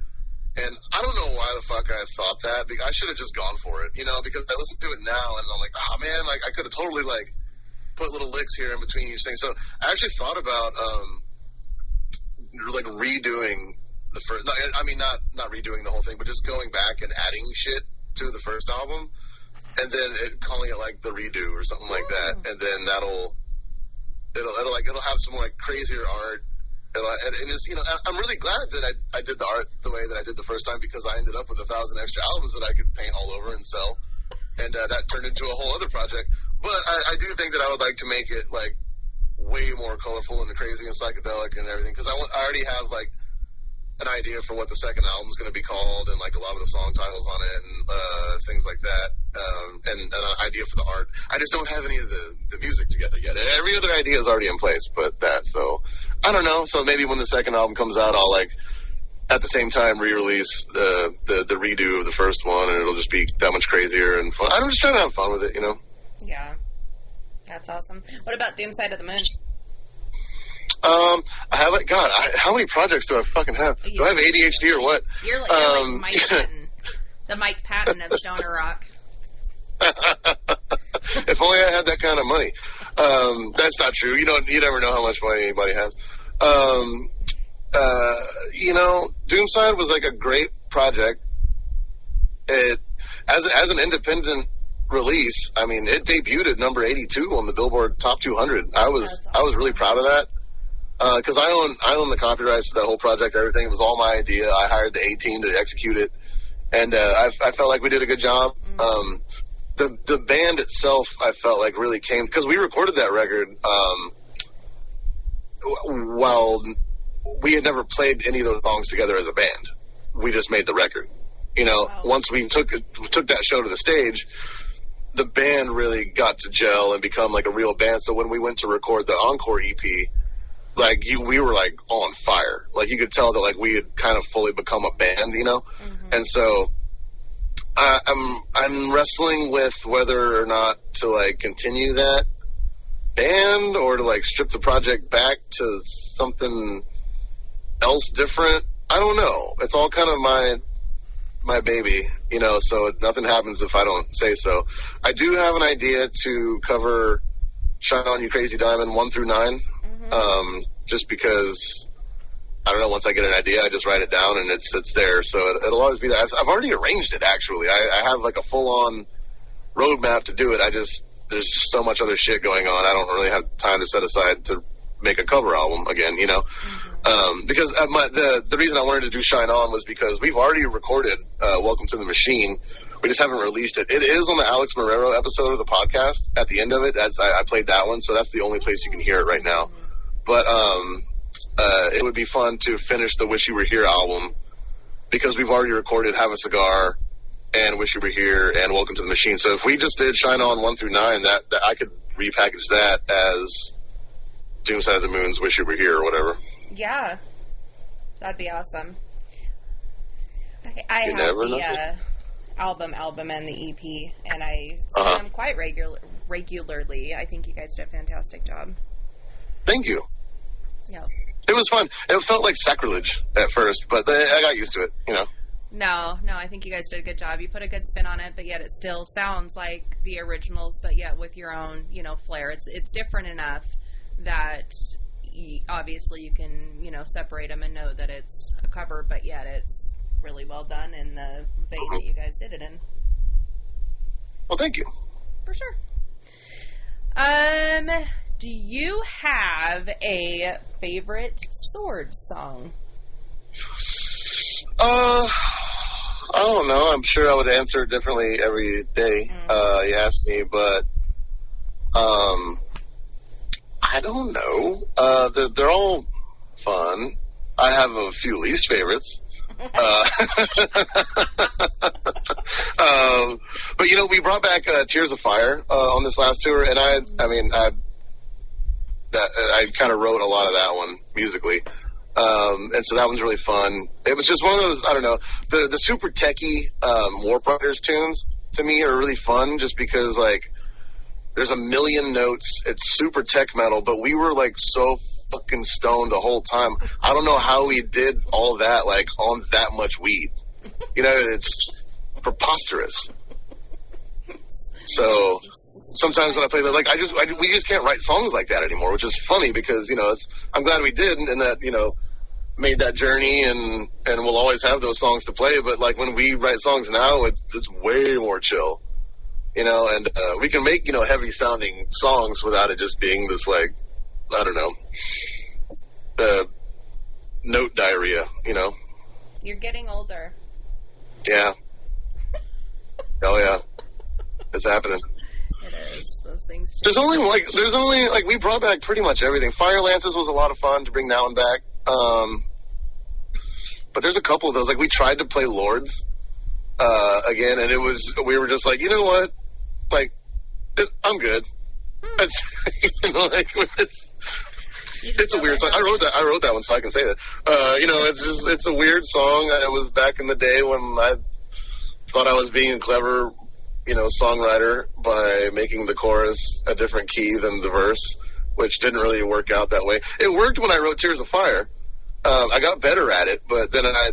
Speaker 2: And I don't know why the fuck I thought that. I should have just gone for it, because I listen to it now and I'm like, oh man, like I could have totally like put little licks here in between each thing. So I actually thought about like redoing the first. Not redoing the whole thing, but just going back and adding shit to the first album, and then calling it like the redo or something like that, and then it'll have some like crazier art. And it's, I'm really glad that I did the art the way that I did the first time, because I ended up with 1,000 extra albums that I could paint all over and sell, and that turned into a whole other project. But I do think that I would like to make it like way more colorful and crazy and psychedelic and everything, because I already have like an idea for what the second album is going to be called, and like a lot of the song titles on it and things like that, and an idea for the art. I just don't have any of the music together yet. Every other idea is already in place, but so I don't know. So maybe when the second album comes out, I'll like at the same time re-release the redo of the first one, and it'll just be that much crazier and fun. I'm just trying to have fun with it,
Speaker 1: Yeah, that's awesome. What about Doomside of the Moon?
Speaker 2: I haven't. God, how many projects do I fucking have? Do I have ADHD or what?
Speaker 1: You're like Mike Patton, the Mike Patton of Stoner Rock.
Speaker 2: If only I had that kind of money. That's not true. You never know how much money anybody has. Doomside was like a great project. It as an independent release. I mean, it debuted at number 82 on the Billboard Top 200. I was really proud of that. Because I own the copyrights to that whole project, everything. It was all my idea. I hired the A-team to execute it, and I felt like we did a good job. The band itself, I felt like really came, because we recorded that record while we had never played any of those songs together as a band. We just made the record.
Speaker 1: Wow.
Speaker 2: Once we took that show to the stage, the band really got to gel and become like a real band. So when we went to record the Encore EP, we were like on fire. Like you could tell that like we had kind of fully become a band, And so I'm wrestling with whether or not to like continue that band or to like strip the project back to something else different. I don't know. It's all kind of my baby, so nothing happens if I don't say so. I do have an idea to cover Shine On You Crazy Diamond 1 through 9. Just because, I don't know, once I get an idea, I just write it down and it's there. So it'll always be there. I've already arranged it, actually. I have like a full-on roadmap to do it. There's just so much other shit going on. I don't really have time to set aside to make a cover album again, because the reason I wanted to do Shine On was because we've already recorded Welcome to the Machine. We just haven't released it. It is on the Alex Marrero episode of the podcast. At the end of it, I played that one, so that's the only place you can hear it right now. But it would be fun to finish the Wish You Were Here album, because we've already recorded Have a Cigar and Wish You Were Here and Welcome to the Machine. So if we just did Shine On 1 through 9, that I could repackage that as Doomside of the Moon's Wish You Were Here or whatever.
Speaker 1: Yeah, that'd be awesome. I have the album and the EP, and I see them quite regularly. I think you guys did a fantastic job.
Speaker 2: Thank you.
Speaker 1: Yeah.
Speaker 2: It was fun. It felt like sacrilege at first, but I got used to it,
Speaker 1: No, I think you guys did a good job. You put a good spin on it, but yet it still sounds like the originals, but yet with your own, flair. It's different enough that obviously you can, separate them and know that it's a cover, but yet it's really well done in the vein that you guys did it in.
Speaker 2: Well, thank you.
Speaker 1: For sure. Do you have a favorite Sword song?
Speaker 2: I don't know. I'm sure I would answer it differently every day you ask me, but I don't know. They're all fun. I have a few least favorites. But we brought back Tears of Fire on this last tour, and I kind of wrote a lot of that one musically. And so that one's really fun. It was just one of those, I don't know, the super techie Warp Riders tunes to me are really fun, just because like there's a million notes. It's super tech metal, but we were like so fucking stoned the whole time. I don't know how we did all that like on that much weed. You know, it's preposterous. So sometimes when I play that, like we just can't write songs like that anymore, which is funny because, you know, I'm glad we did and that, you know, made that journey and we'll always have those songs to play. But like when we write songs now, it's way more chill, you know, and we can make, you know, heavy sounding songs without it just being this like, I don't know, note diarrhea, you know.
Speaker 1: You're getting older.
Speaker 2: Yeah. Oh yeah. It's happening.
Speaker 1: It is. Those things change.
Speaker 2: There's only we brought back pretty much everything. Fire Lances was a lot of fun to bring that one back. But there's a couple of those. Like we tried to play Lords again, and we were just like, you know what? Like, I'm good. It's, you know, like it's a weird song. I wrote that one, so I can say that. You know, it's a weird song. It was back in the day when I thought I was being a clever, you know, songwriter by making the chorus a different key than the verse, which didn't really work out that way. It worked when I wrote Tears of Fire. I got better at it, but then I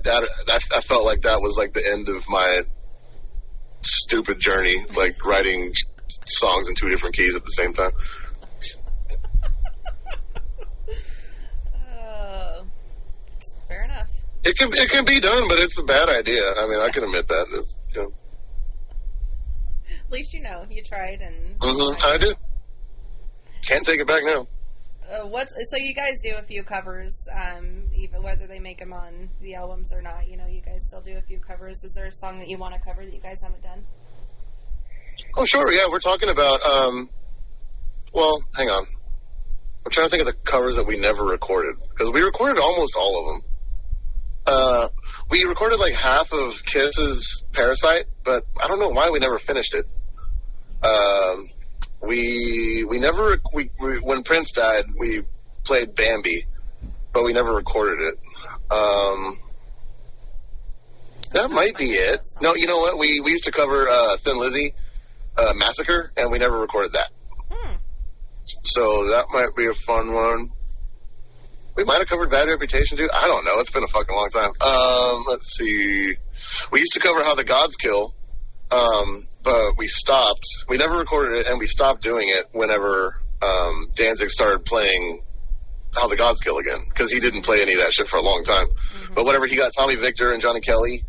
Speaker 2: felt like that was like the end of my stupid journey, like writing songs in two different keys at the same time.
Speaker 1: Fair enough.
Speaker 2: It can be done, but it's a bad idea. I mean, I can admit that. You know.
Speaker 1: At least you know you tried and.
Speaker 2: I did. Can't take it back now.
Speaker 1: So you guys do a few covers, even whether they make them on the albums or not. You know, you guys still do a few covers. Is there a song that you want to cover that you guys haven't done?
Speaker 2: Oh, sure. Yeah, we're talking about. Well, hang on. I'm trying to think of the covers that we never recorded because we recorded almost all of them. We recorded like half of Kiss's Parasite, but I don't know why we never finished it. We never when Prince died, we played Bambi, but we never recorded it. That might be it. No, you know what? We used to cover Thin Lizzy, Massacre, and we never recorded that. So that might be a fun one. We might have covered Bad Reputation too. I don't know. It's been a fucking long time. Let's see. We used to cover How the Gods Kill, but we stopped. We never recorded it, and we stopped doing it whenever Danzig started playing How the Gods Kill again, because he didn't play any of that shit for a long time. But whenever he got Tommy Victor and Johnny Kelly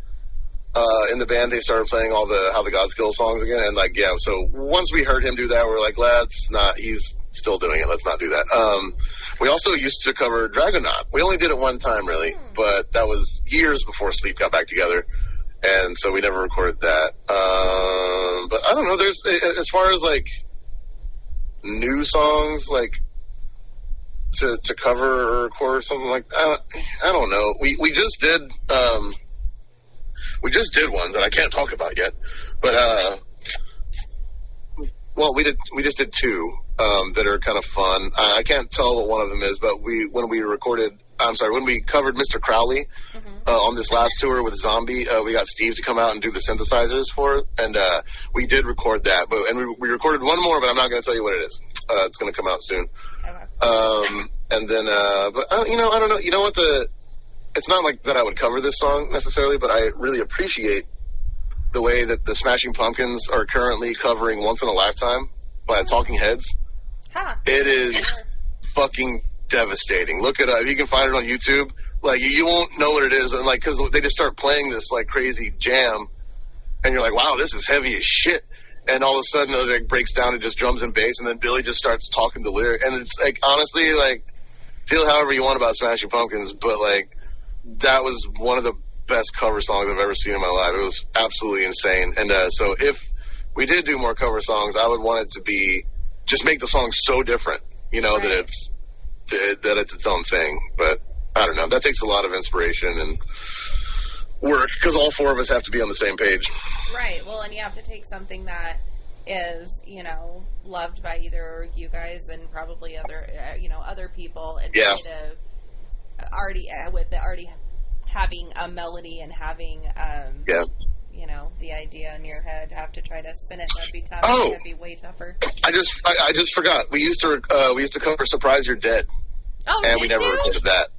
Speaker 2: in the band, they started playing all the How the Gods Kill songs again, and like, yeah, so once we heard him do that, we were like, he's still doing it, let's not do that. We also used to cover Dragonaut. We only did it one time, really, but that was years before Sleep got back together, and so we never recorded that. But I don't know, there's, as far as like new songs, like to cover or record or something like that, I don't know. We just did one that I can't talk about yet, but well, we just did two that are kind of fun. I can't tell what one of them is, but when we covered Mr. Crowley on this last tour with Zombie, we got Steve to come out and do the synthesizers for it, and we did record that. And we recorded one more, but I'm not going to tell you what it is. It's going to come out soon. Okay. And then, but you know, I don't know. You know what it's not like that I would cover this song necessarily, but I really appreciate the way that the Smashing Pumpkins are currently covering Once in a Lifetime by Talking Heads. Huh. It is fucking devastating. Look it up. You can find it on YouTube. Like, you won't know what it is, and like, because they just start playing this like crazy jam, and you're like, wow, this is heavy as shit. And all of a sudden, it like, breaks down to just drums and bass, and then Billy just starts talking the lyric. And it's like, honestly, like, feel however you want about Smashing Pumpkins, but like, that was one of the best cover songs I've ever seen in my life. It was absolutely insane. And so if we did do more cover songs, I would want it to be just make the song so different, you know, right, that it's its own thing. But I don't know. That takes a lot of inspiration and work because all four of us have to be on the same page.
Speaker 1: Right. Well, and you have to take something that is, you know, loved by either you guys and probably other people, and kind of already having a melody and having you know, the idea in your head, have to try to spin it. That'd be tough. That'd be way tougher.
Speaker 2: I just forgot. We used to cover "Surprise You're Dead," and we never recorded that.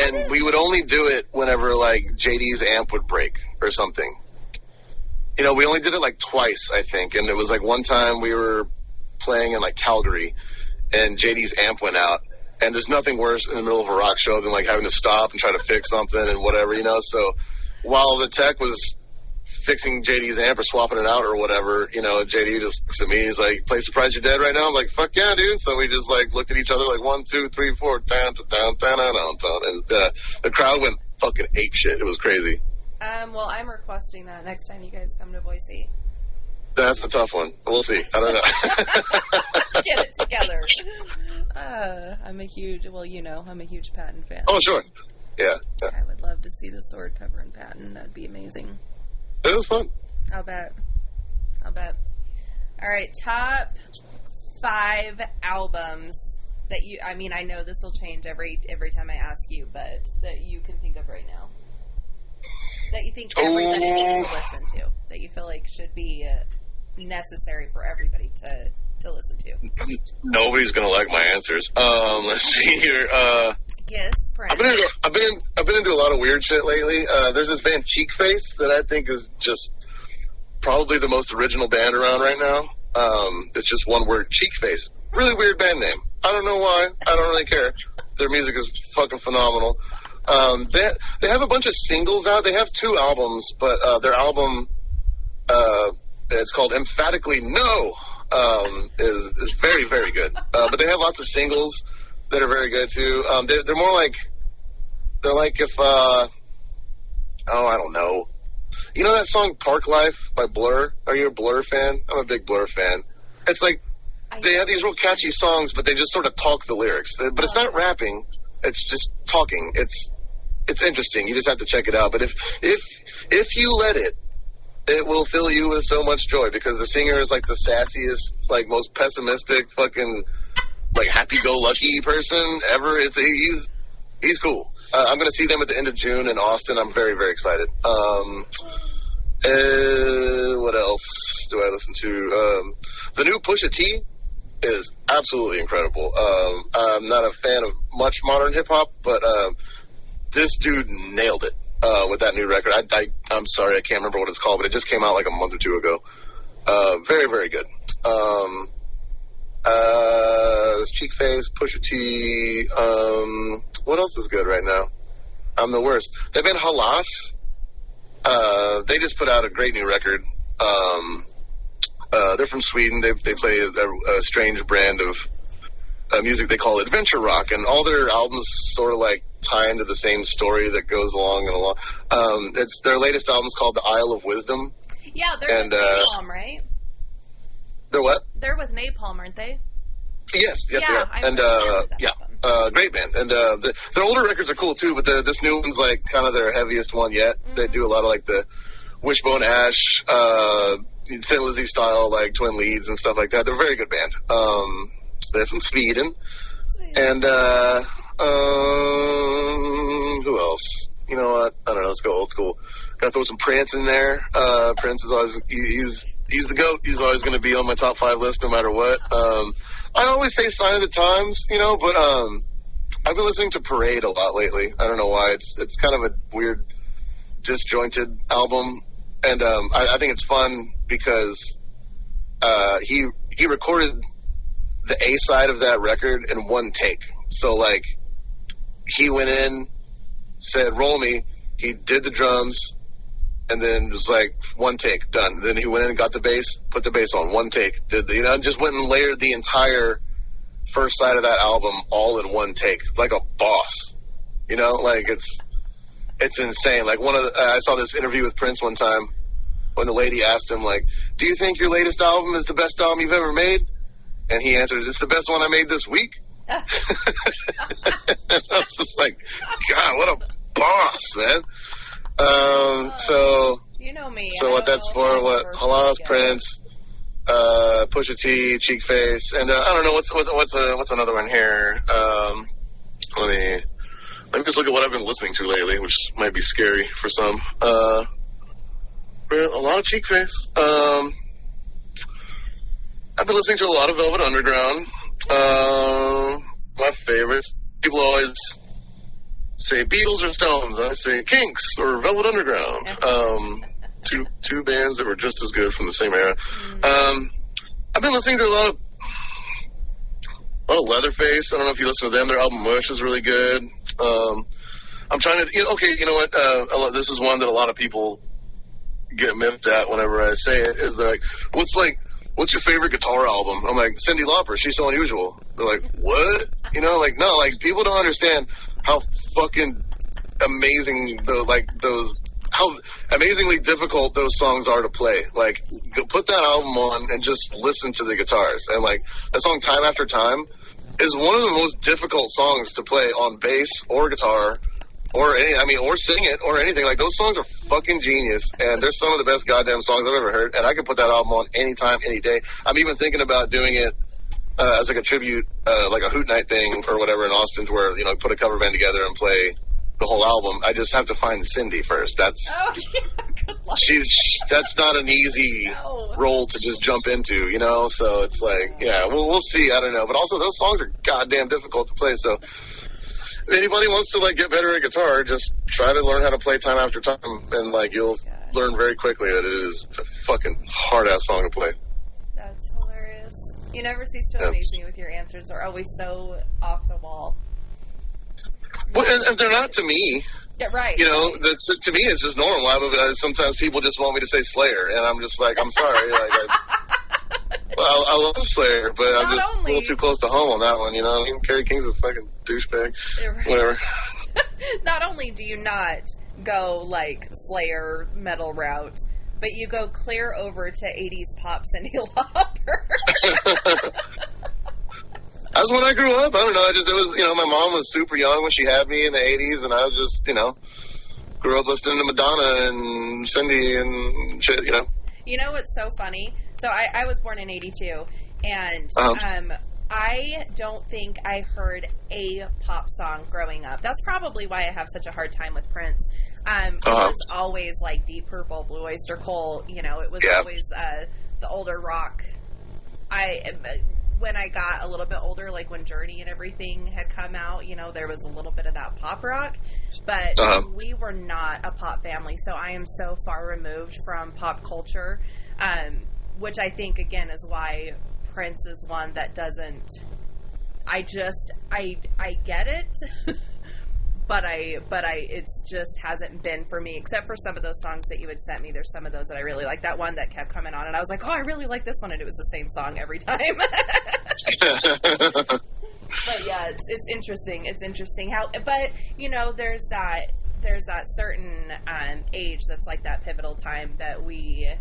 Speaker 2: And we would only do it whenever, like, JD's amp would break or something. You know, we only did it, like, twice, I think. And it was, like, one time we were playing in, like, Calgary, and JD's amp went out. And there's nothing worse in the middle of a rock show than, like, having to stop and try to fix something and whatever, you know? So while the tech was fixing JD's amp or swapping it out or whatever, you know, JD just looks at me, he's like, "Play Surprise You're Dead right now?" I'm like, "Fuck yeah, dude." So we just, like, looked at each other like, 1, 2, 3, 4, down, down, down, down, down. And the crowd went fucking ape shit. It was crazy.
Speaker 1: Well, I'm requesting that next time you guys come to Boise.
Speaker 2: That's a tough one. We'll see. I don't know.
Speaker 1: Get it together. I'm a huge Patton fan.
Speaker 2: Oh, sure. Yeah.
Speaker 1: I would love to see the Sword cover in Patton. That'd be amazing.
Speaker 2: It was fun.
Speaker 1: I'll bet. All right, top 5 albums that you, I mean, I know this will change every time I ask you, but that you can think of right now. That you think everybody needs to listen to. That you feel like should be necessary for everybody to listen to.
Speaker 2: Nobody's gonna like my answers. Let's see here.
Speaker 1: Yes,
Speaker 2: I've been into a lot of weird shit lately. There's this band Cheekface that I think is just probably the most original band around right now. It's just one word, Cheekface. Really weird band name. I don't know why. I don't really care. Their music is fucking phenomenal. They have a bunch of singles out. They have 2 albums, but their album, it's called Emphatically No, is very, very good. But they have lots of singles that are very good too. They're more like, they're like if, I don't know. You know that song Park Life by Blur? Are you a Blur fan? I'm a big Blur fan. It's like, they have these real catchy songs, but they just sort of talk the lyrics. But it's not rapping. It's just talking. It's interesting. You just have to check it out. But if you let it, it will fill you with so much joy, because the singer is like the sassiest, like most pessimistic, fucking, like happy-go-lucky person ever. He's cool. I'm going to see them at the end of June in Austin. I'm very, very excited. What else do I listen to? The new Pusha T is absolutely incredible. I'm not a fan of much modern hip-hop, but this dude nailed it with that new record. I'm sorry, I can't remember what it's called, but it just came out like a month or 2 ago. Very, very good. Cheekface, Pusha T. What else is good right now? I'm the worst. They've been Halas. They just put out a great new record. They're from Sweden. They play a strange brand of music they call adventure rock, and all their albums sort of like tie into the same story that goes along and along. It's their latest album's called The Isle of Wisdom.
Speaker 1: Yeah, they're with Napalm, right?
Speaker 2: They're what?
Speaker 1: They're with Napalm, aren't they?
Speaker 2: Yes, they are. And great band. And their older records are cool too, but this new one's like kind of their heaviest one yet. Mm-hmm. They do a lot of like the Wishbone Ash, Thin Lizzy style, like twin leads and stuff like that. They're a very good band. They're from Sweden. And who else? You know what? I don't know. Let's go old school. Gotta throw some Prince in there. Prince is always he's the GOAT. He's always going to be on my top 5 list no matter what. I always say Sign of the Times, you know, but I've been listening to Parade a lot lately. I don't know why. It's kind of a weird, disjointed album, and I think it's fun because he recorded the A side of that record in one take. So like, he went in, said "roll me," he did the drums, and then it was like one take, done. Then he went in and got the bass, put the bass on, one take, just went and layered the entire first side of that album all in one take, like a boss. You know, like it's insane. Like I saw this interview with Prince one time when the lady asked him, like, "Do you think your latest album is the best album you've ever made?" And he answered, "It's the best one I made this week." And I was just like, God, what a boss, man. So
Speaker 1: you know me.
Speaker 2: So what that's for? What Halas, Prince, Pusha T, Cheekface, and I don't know what's another one here. Let me just look at what I've been listening to lately, which might be scary for some. A lot of Cheekface. I've been listening to a lot of Velvet Underground. My favorites. People always say Beatles or Stones. I say Kinks or Velvet Underground. Two bands that were just as good from the same era. I've been listening to a lot of Leatherface. I don't know if you listen to them. Their album Mush is really good. I'm trying to, you know what? This is one that a lot of people get miffed at whenever I say it. Is like, what's your favorite guitar album? I'm like, Cyndi Lauper. She's So Unusual. They're like, what? You know, like, no, like, people don't understand how fucking amazing how amazingly difficult those songs are to play. Like, put that album on and just listen to the guitars. And like, that song Time After Time is one of the most difficult songs to play on bass or guitar or sing it or anything. Like, those songs are fucking genius, and they're some of the best goddamn songs I've ever heard, and I could put that album on anytime, any day. I'm even thinking about doing it as like a tribute, like a Hoot Night thing or whatever in Austin, to where, put a cover band together and play the whole album. I just have to find Cyndi first. That's
Speaker 1: good luck.
Speaker 2: That's not an easy role to just jump into, so it's like, yeah, we'll see. I don't know, but also those songs are goddamn difficult to play, so if anybody wants to like get better at guitar, just try to learn how to play Time After Time, and like you'll learn very quickly that it is a fucking hard ass song to play.
Speaker 1: That's hilarious. You never cease to amaze me with your answers. They're always so off the wall.
Speaker 2: Well, and they're not to me.
Speaker 1: Yeah, right.
Speaker 2: To me it's just normal. Sometimes people just want me to say Slayer, and I'm just like, I'm sorry. I love Slayer, but I'm just a little too close to home on that one, Kerry King's a fucking douchebag. Right. Whatever.
Speaker 1: Not only do you not go, like, Slayer metal route, but you go clear over to 80s pop Cyndi Lauper.
Speaker 2: That's when I grew up. I don't know. My mom was super young when she had me in the 80s, and I was just, grew up listening to Madonna and Cyndi and shit,
Speaker 1: You know what's so funny? So I was born in 82, and I don't think I heard a pop song growing up. That's probably why I have such a hard time with Prince. It was always like Deep Purple, Blue Oyster Cult, it was always the older rock. When I got a little bit older, like when Journey and everything had come out, there was a little bit of that pop rock, but we were not a pop family, so I am so far removed from pop culture, which I think, again, is why Prince is one that doesn't, I get it, but it's just hasn't been for me, except for some of those songs that you had sent me. There's some of those that I really like. That one that kept coming on, and I was like, oh, I really like this one, and it was the same song every time. But yeah, it's interesting. It's interesting how, but there's that certain age that's like that pivotal time that we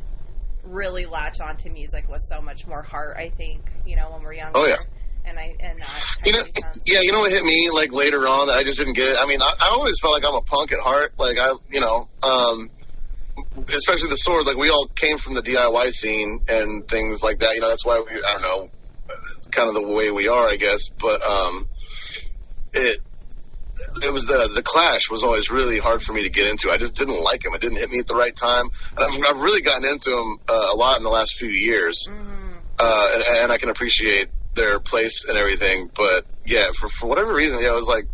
Speaker 1: really latch onto music with so much more heart, I think, when we're younger.
Speaker 2: Oh yeah.
Speaker 1: You
Speaker 2: know what hit me like later on that I just didn't get it? I mean, I always felt like I'm a punk at heart. Like especially the Sword, like we all came from the DIY scene and things like that. That's why I don't know, kind of the way we are, I guess. But it was the Clash was always really hard for me to get into. I just didn't like him. It didn't hit me at the right time. And I've really gotten into him a lot in the last few years. Mm-hmm. And I can appreciate their place and everything, but yeah, for whatever reason, it was like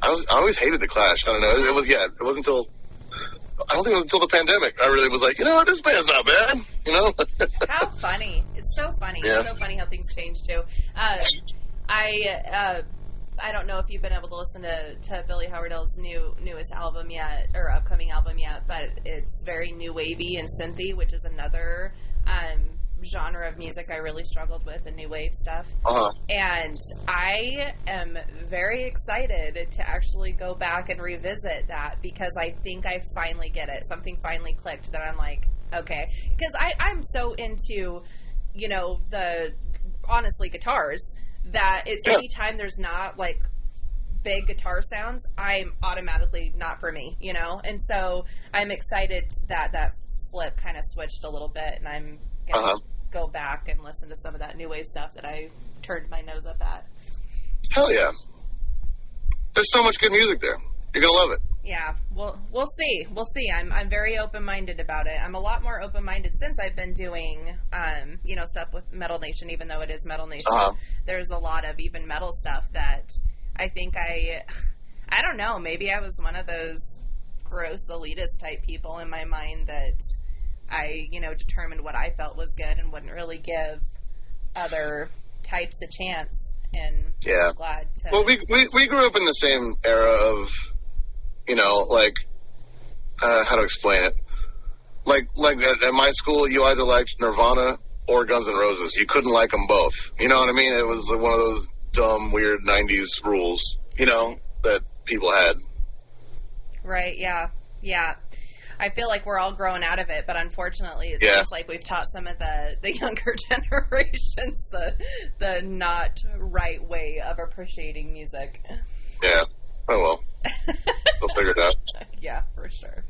Speaker 2: I always hated the Clash. I don't know. It wasn't until I don't think it was until the pandemic I really was like, this band's not bad.
Speaker 1: How funny! It's so funny. Yeah. It's so funny how things change too. I don't know if you've been able to listen to Billie Howardell's newest album yet, or upcoming album yet, but it's very new wavy and synthy, which is another genre of music I really struggled with, and new wave stuff. And I am very excited to actually go back and revisit that, because I think I finally get it. Something finally clicked that I'm like, okay. Because I'm so into, honestly, guitars, that it's anytime there's not like big guitar sounds, I'm automatically not for me, and so I'm excited that flip kind of switched a little bit, and I'm gonna go back and listen to some of that new wave stuff that I turned my nose up at.
Speaker 2: Hell yeah. There's so much good music there. You're gonna love it.
Speaker 1: Yeah, we'll see. I'm very open-minded about it. I'm a lot more open-minded since I've been doing, stuff with Metal Nation, even though it is Metal Nation. There's a lot of even metal stuff that I think I don't know. Maybe I was one of those gross elitist type people in my mind that I, determined what I felt was good and wouldn't really give other types a chance. And
Speaker 2: yeah.
Speaker 1: I'm glad to...
Speaker 2: Well, we grew up in the same era of, how to explain it? Like at my school, you either liked Nirvana or Guns N' Roses. You couldn't like them both. You know what I mean? It was one of those dumb, weird 90s rules, that people had.
Speaker 1: Right, yeah. Yeah. I feel like we're all growing out of it, but unfortunately it seems like we've taught some of the younger generations the not right way of appreciating music.
Speaker 2: Yeah. Oh, well. We'll figure it out.
Speaker 1: Yeah, for sure.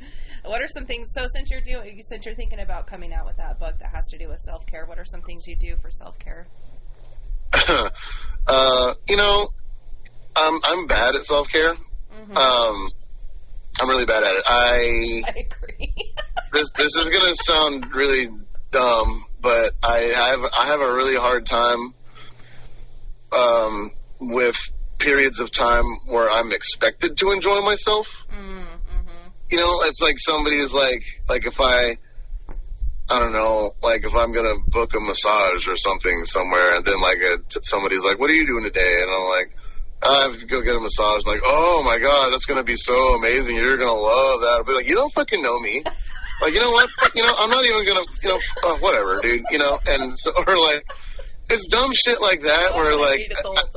Speaker 1: What are some things, so since you said you're thinking about coming out with that book that has to do with self-care, what are some things you do for self-care?
Speaker 2: I'm bad at self-care. Mm-hmm. I'm really bad at it. I
Speaker 1: agree.
Speaker 2: This is gonna sound really dumb, but I have a really hard time with periods of time where I'm expected to enjoy myself. Mm-hmm. It's like somebody is like if I don't know, like if I'm gonna book a massage or something somewhere, and then somebody's like, "What are you doing today?" And I'm like, I have to go get a massage. Like, oh my god, that's gonna be so amazing. You're gonna love that. I'll be like, you don't fucking know me. Like, you know what? I'm not even gonna, whatever, dude. And so, or like, it's dumb shit like that where like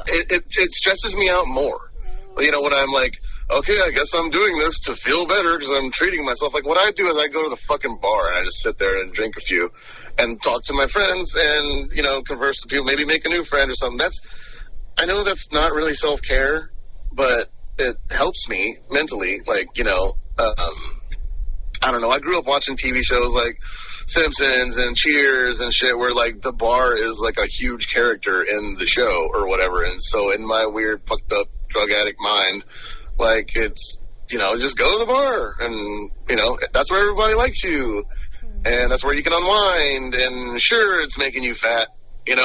Speaker 2: it stresses me out more. When I'm like, okay, I guess I'm doing this to feel better because I'm treating myself. Like, what I do is I go to the fucking bar and I just sit there and drink a few and talk to my friends and converse with people, maybe make a new friend or something. I know that's not really self-care, but it helps me mentally. Like, I don't know. I grew up watching TV shows like Simpsons and Cheers and shit where, like, the bar is, like, a huge character in the show or whatever. And so in my weird, fucked up, drug addict mind, like, it's, just go to the bar and, that's where everybody likes you. And that's where you can unwind. And sure, it's making you fat. And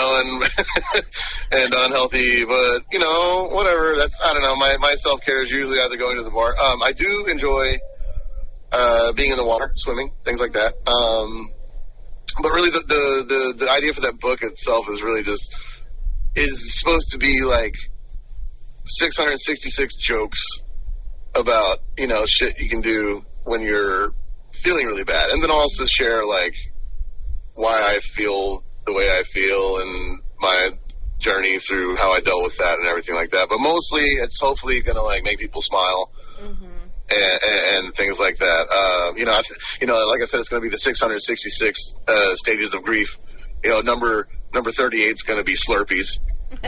Speaker 2: and unhealthy, but whatever. I don't know. My self care is usually either going to the bar. I do enjoy being in the water, swimming, things like that. But really, the idea for that book itself is really is supposed to be like 666 jokes about shit you can do when you're feeling really bad, and then also share like why I feel the way I feel and my journey through how I dealt with that and everything like that. But mostly it's hopefully going to like make people smile and things like that. Like I said, it's going to be the 666 stages of grief. Number 38 is going to be Slurpees.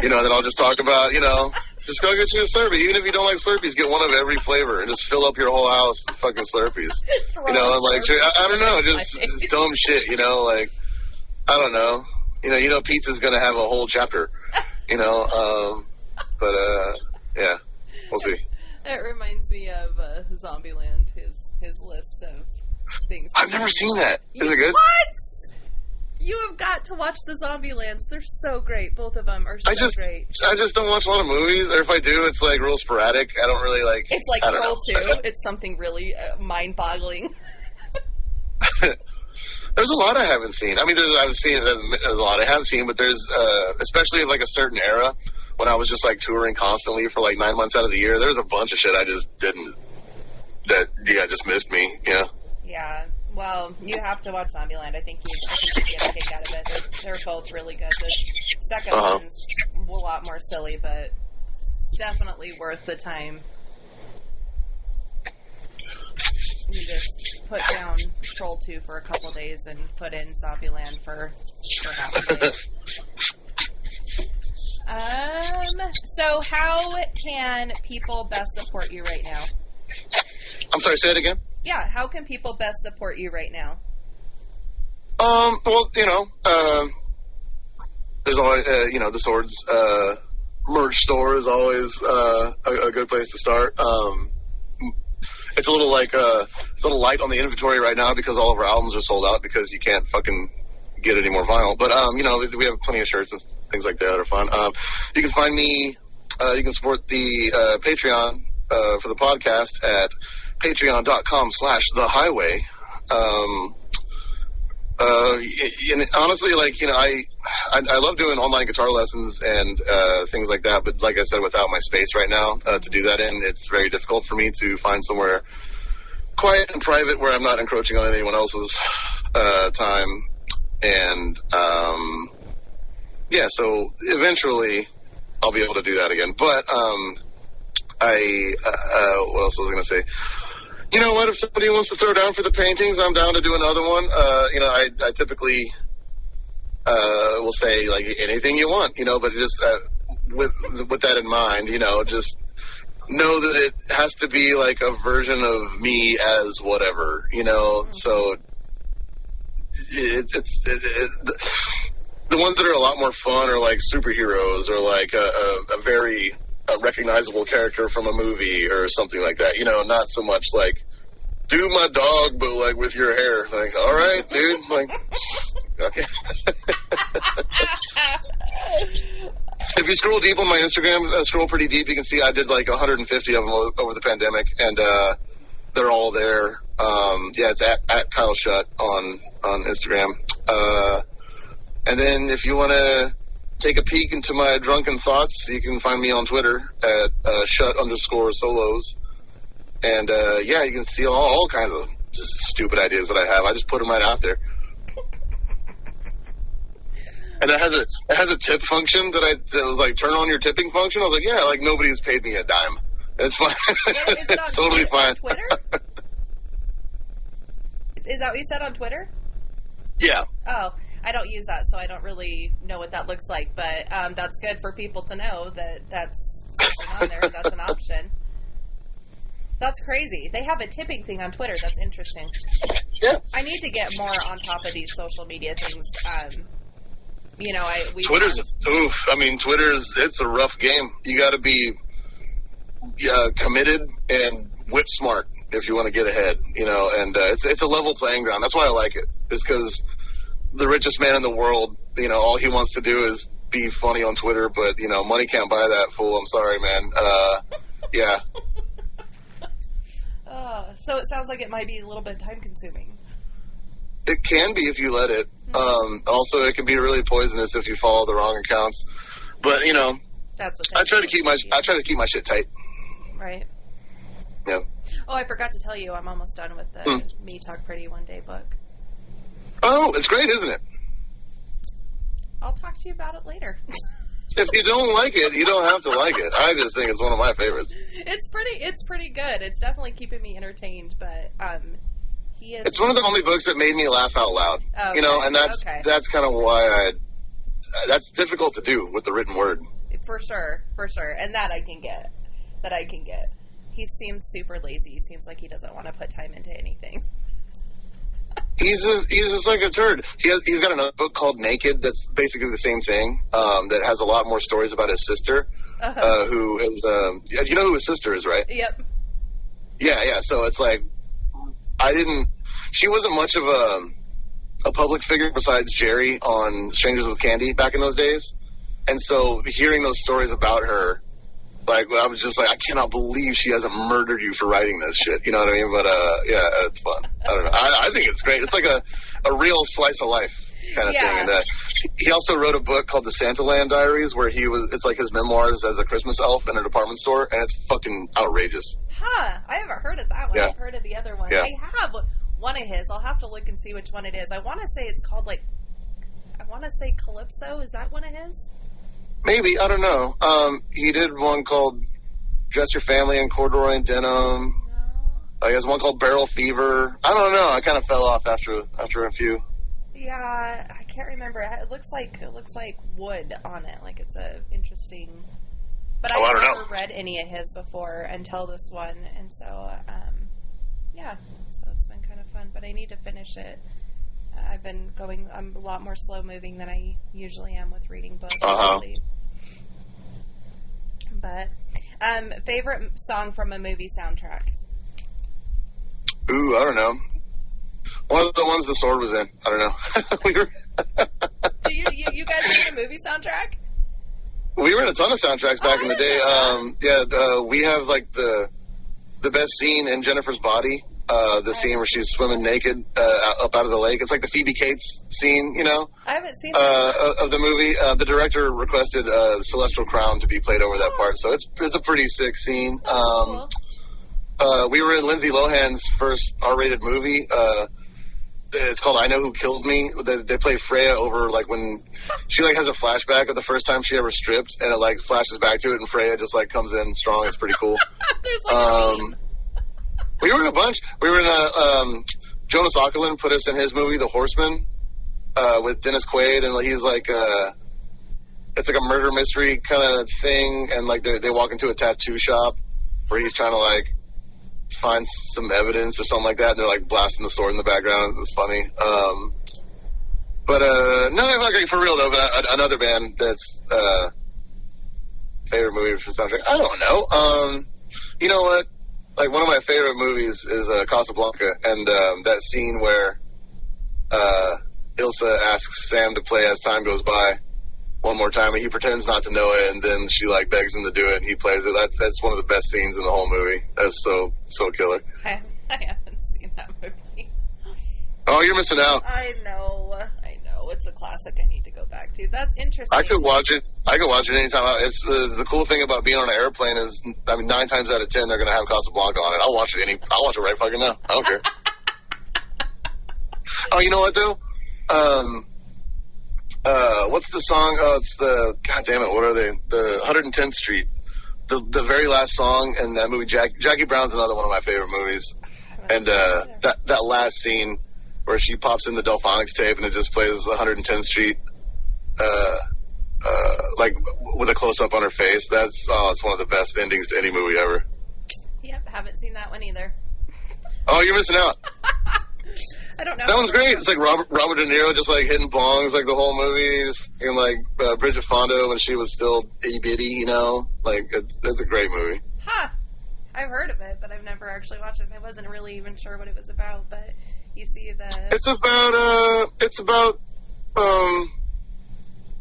Speaker 2: Then I'll just talk about, just go get you a Slurpee. Even if you don't like Slurpees, get one of every flavor and just fill up your whole house with fucking Slurpees. And like, I don't know, just dumb shit, like, I don't know. Pizza's going to have a whole chapter, but, yeah, we'll see.
Speaker 1: It reminds me of Zombieland, his list of things.
Speaker 2: I've never seen that. Is it good?
Speaker 1: What? You have got to watch the Zombielands. They're so great. Both of them are so great.
Speaker 2: I just don't watch a lot of movies, or if I do, it's like real sporadic. I don't really like...
Speaker 1: It's like Troll 2. It's something really mind-boggling.
Speaker 2: There's a lot I haven't seen. I mean, there's a lot I haven't seen, but there's, especially like a certain era when I was just like touring constantly for like 9 months out of the year, there's a bunch of shit I just just missed me,
Speaker 1: Yeah. Well, you have to watch Zombieland. I think you get a kick out of it. They're both really good. The second one's a lot more silly, but definitely worth the time. You just put down Troll 2 for a couple days and put in Zombieland for half a day. So how can people best support you right now?
Speaker 2: I'm sorry, say it again?
Speaker 1: Yeah, how can people best support you right now?
Speaker 2: Well, there's always, the Swords merch store is always a good place to start. It's a little light on the inventory right now because all of our albums are sold out because you can't fucking get any more vinyl. But, we have plenty of shirts and things like that are fun. You can find me, you can support the Patreon for the podcast at patreon.com/thehighway. And honestly, like, you know, I love doing online guitar lessons and things like that, but like I said, without my space right now to do that in, it's very difficult for me to find somewhere quiet and private where I'm not encroaching on anyone else's time. And yeah, so eventually I'll be able to do that again. But what else was I going to say? You know what? If somebody wants to throw down for the paintings, I'm down to do another one. You know, I typically will say, like, anything you want, you know, but just with that in mind, you know, just know that it has to be like a version of me as whatever, you know. Mm-hmm. So the ones that are a lot more fun are like superheroes or like a very recognizable character from a movie or something like that, you know, not so much like do my dog but like with your hair, like, all right, dude, like, okay. If you scroll deep on my Instagram, scroll pretty deep, you can see I did like 150 of them over the pandemic, and they're all there. Yeah, it's at Kyle Shutt on Instagram. And then if you want to take a peek into my drunken thoughts, you can find me on Twitter at @Shutt_solos. And yeah, you can see all kinds of just stupid ideas that I have. I just put them right out there. And it has a tip function that was like, turn on your tipping function. I was like, yeah, like nobody's paid me a dime. It's fine. It's totally fine.
Speaker 1: Twitter? Is that what you said on Twitter?
Speaker 2: Yeah.
Speaker 1: Oh, I don't use that, so I don't really know what that looks like. But that's good for people to know that's something on there. That's an option. That's crazy. They have a tipping thing on Twitter. That's interesting.
Speaker 2: Yeah.
Speaker 1: I need to get more on top of these social media things. You know,
Speaker 2: Twitter's oof. I mean, it's a rough game. You got to be committed and whip smart if you want to get ahead. You know, and it's a level playing ground. That's why I like it. It's because the richest man in the world, you know, all he wants to do is be funny on Twitter. But you know, money can't buy that, fool. I'm sorry, man. Yeah.
Speaker 1: So it sounds like it might be a little bit time consuming.
Speaker 2: It can be if you let it. Mm-hmm. Also, it can be really poisonous if you follow the wrong accounts. But you know,
Speaker 1: that's what
Speaker 2: I try to keep my shit tight.
Speaker 1: Right.
Speaker 2: Yeah.
Speaker 1: Oh, I forgot to tell you, I'm almost done with the Me Talk Pretty One Day book.
Speaker 2: Oh, it's great, isn't it?
Speaker 1: I'll talk to you about it later.
Speaker 2: If you don't like it, you don't have to like it. I just think it's one of my favorites.
Speaker 1: It's pretty good. It's definitely keeping me entertained, but
Speaker 2: it's one of the only books that made me laugh out loud. Okay. You know, and that's kind of why that's difficult to do with the written word.
Speaker 1: For sure. And that I can get. He seems super lazy. He seems like he doesn't want to put time into anything.
Speaker 2: He's just like a turd. He's got another book called Naked that's basically the same thing, that has a lot more stories about his sister, who is, you know who his sister is, right?
Speaker 1: Yep.
Speaker 2: Yeah, so it's like, she wasn't much of a public figure besides Jerry on Strangers with Candy back in those days, and so hearing those stories about her, like, I was just like, I cannot believe she hasn't murdered you for writing this shit. You know what I mean? But, yeah, it's fun. I don't know. I think it's great. It's like a real slice of life kind of thing. And he also wrote a book called the Santaland Diaries where it's like his memoirs as a Christmas elf in a department store, and it's fucking outrageous.
Speaker 1: Huh. I haven't heard of that one.
Speaker 2: Yeah.
Speaker 1: I've heard of the other one.
Speaker 2: Yeah.
Speaker 1: I have one of his. I'll have to look and see which one it is. I want to say it's called, like, Calypso. Is that one of his?
Speaker 2: Maybe, I don't know. He did one called Dress Your Family in Corduroy and Denim. No. I guess one called Barrel Fever. I don't know. I kind of fell off after a few.
Speaker 1: Yeah, I can't remember. It looks like wood on it. Like it's a interesting. But I've never read any of his before until this one, and so yeah. So it's been kind of fun. But I need to finish it. I'm a lot more slow moving than I usually am with reading books. But favorite song from a movie soundtrack?
Speaker 2: Ooh, I don't know. One of the ones the sword was in. I don't know.
Speaker 1: Do you guys need a movie soundtrack?
Speaker 2: We were in a ton of soundtracks back in the day. We have like the the best scene in Jennifer's Body. The scene where she's swimming naked up out of the lake. It's like the Phoebe Cates scene, you know?
Speaker 1: I haven't seen that.
Speaker 2: Of the movie. The director requested Celestial Crown to be played over that part, so it's a pretty sick scene.
Speaker 1: Cool.
Speaker 2: We were in Lindsay Lohan's first R-rated movie. It's called I Know Who Killed Me. They play Freya over, like, when she, like, has a flashback of the first time she ever stripped, and it, like, flashes back to it, and Freya just, like, comes in strong. It's pretty cool.
Speaker 1: There's, like,
Speaker 2: we were in a bunch. We were in Jonas Åkerlund put us in his movie, The Horseman, with Dennis Quaid, and he's like, it's like a murder mystery kind of thing, and like they walk into a tattoo shop where he's trying to like find some evidence or something like that, and they're like blasting the sword in the background. It's funny. But no, like, for real though. But another band that's favorite movie for soundtrack. I don't know. You know what? Like, one of my favorite movies is Casablanca, and that scene where Ilsa asks Sam to play As Time Goes By one more time, and he pretends not to know it, and then she, like, begs him to do it, and he plays it. That's one of the best scenes in the whole movie. That's so killer.
Speaker 1: I haven't seen that movie.
Speaker 2: Oh, you're missing out.
Speaker 1: I know. It's a classic I need to go back to. That's interesting.
Speaker 2: I could watch it anytime. It's the cool thing about being on an airplane is, I mean, 9 times out of 10 they're going to have Casablanca on it. I'll watch it right fucking now. I don't care. Oh, you know what though? What's the song? Oh, it's the, God damn it, what are they? The 110th Street. The very last song in that movie. Jackie Brown's another one of my favorite movies. And that last scene where she pops in the Delphonics tape and it just plays 110th Street, like with a close up on her face. It's one of the best endings to any movie ever.
Speaker 1: Yep, haven't seen that one either.
Speaker 2: Oh, you're missing out.
Speaker 1: I don't know.
Speaker 2: That one's great. It's like Robert De Niro just like hitting bongs like the whole movie. Just fucking like Bridget Fonda when she was still itty bitty, you know. Like it's a great movie.
Speaker 1: Huh. I've heard of it, but I've never actually watched it. I wasn't really even sure what it was about, but you see the...
Speaker 2: It's about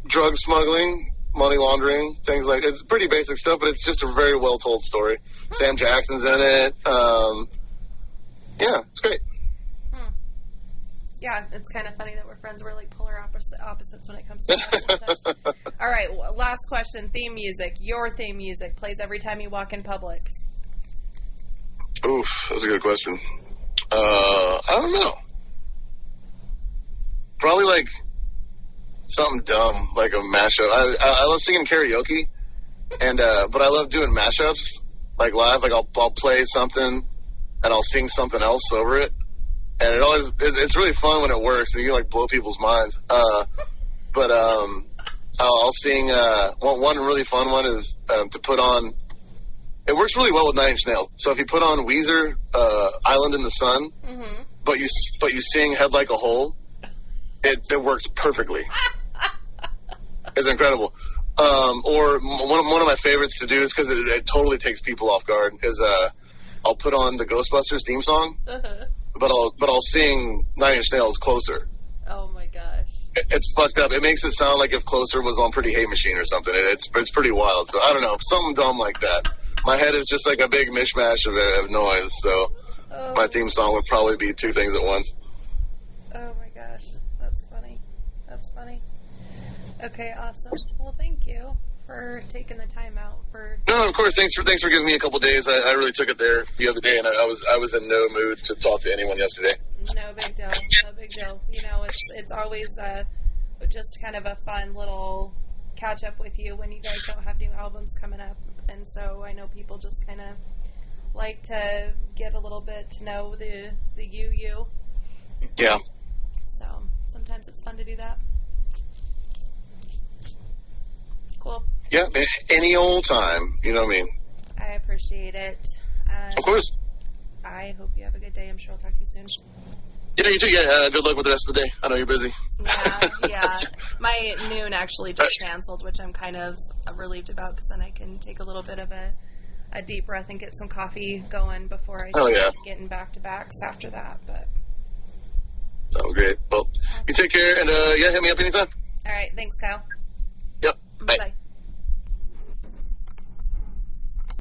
Speaker 2: drug smuggling, money laundering, things like... It's pretty basic stuff, but it's just a very well-told story. Sam Jackson's in it. Yeah, it's great.
Speaker 1: Yeah, it's kind of funny that we're friends. We're like polar opposites when it comes to stuff. All right, last question. Theme music. Your theme music plays every time you walk in public.
Speaker 2: Oof, that's a good question. I don't know. Probably like something dumb, like a mashup. I love singing karaoke, and but I love doing mashups, like live. Like I'll play something, and I'll sing something else over it, and it's really fun when it works, and you can like blow people's minds. But I'll sing. One really fun one is to put on. It works really well with Nine Inch Nails. So if you put on Weezer, "Island in the Sun," but you sing "Head Like a Hole," it works perfectly. It's incredible. Or one of my favorites to do is because it totally takes people off guard. Is I'll put on the Ghostbusters theme song, but I'll sing Nine Inch Nails "Closer."
Speaker 1: Oh my gosh.
Speaker 2: It's fucked up. It makes it sound like if Closer was on Pretty Hate Machine or something. It's pretty wild. So I don't know, something dumb like that. My head is just like a big mishmash of noise, so my theme song would probably be 2 things at once.
Speaker 1: Oh my gosh, that's funny. Okay, awesome. Well, thank you for taking the time out for...
Speaker 2: No, of course. Thanks for giving me a couple days. I really took it there the other day, and I was in no mood to talk to anyone yesterday.
Speaker 1: No big deal. You know, it's always just kind of a fun little catch up with you when you guys don't have new albums coming up. And so I know people just kind of like to get a little bit to know the you.
Speaker 2: Yeah.
Speaker 1: So sometimes it's fun to do that. Cool.
Speaker 2: Yeah, any old time. You know what I mean?
Speaker 1: I appreciate it.
Speaker 2: Of course.
Speaker 1: I hope you have a good day. I'm sure I'll talk to you soon.
Speaker 2: Yeah, you too. Yeah, good luck with the rest of the day. I know you're busy.
Speaker 1: Yeah. My noon actually just canceled, which I'm kind of relieved about because then I can take a little bit of a deep breath and get some coffee going before I start getting back-to-backs after that. But
Speaker 2: sounds great. Well, you take care, and hit me up anytime.
Speaker 1: All right. Thanks, Kyle.
Speaker 2: Yep. Bye.
Speaker 1: Bye.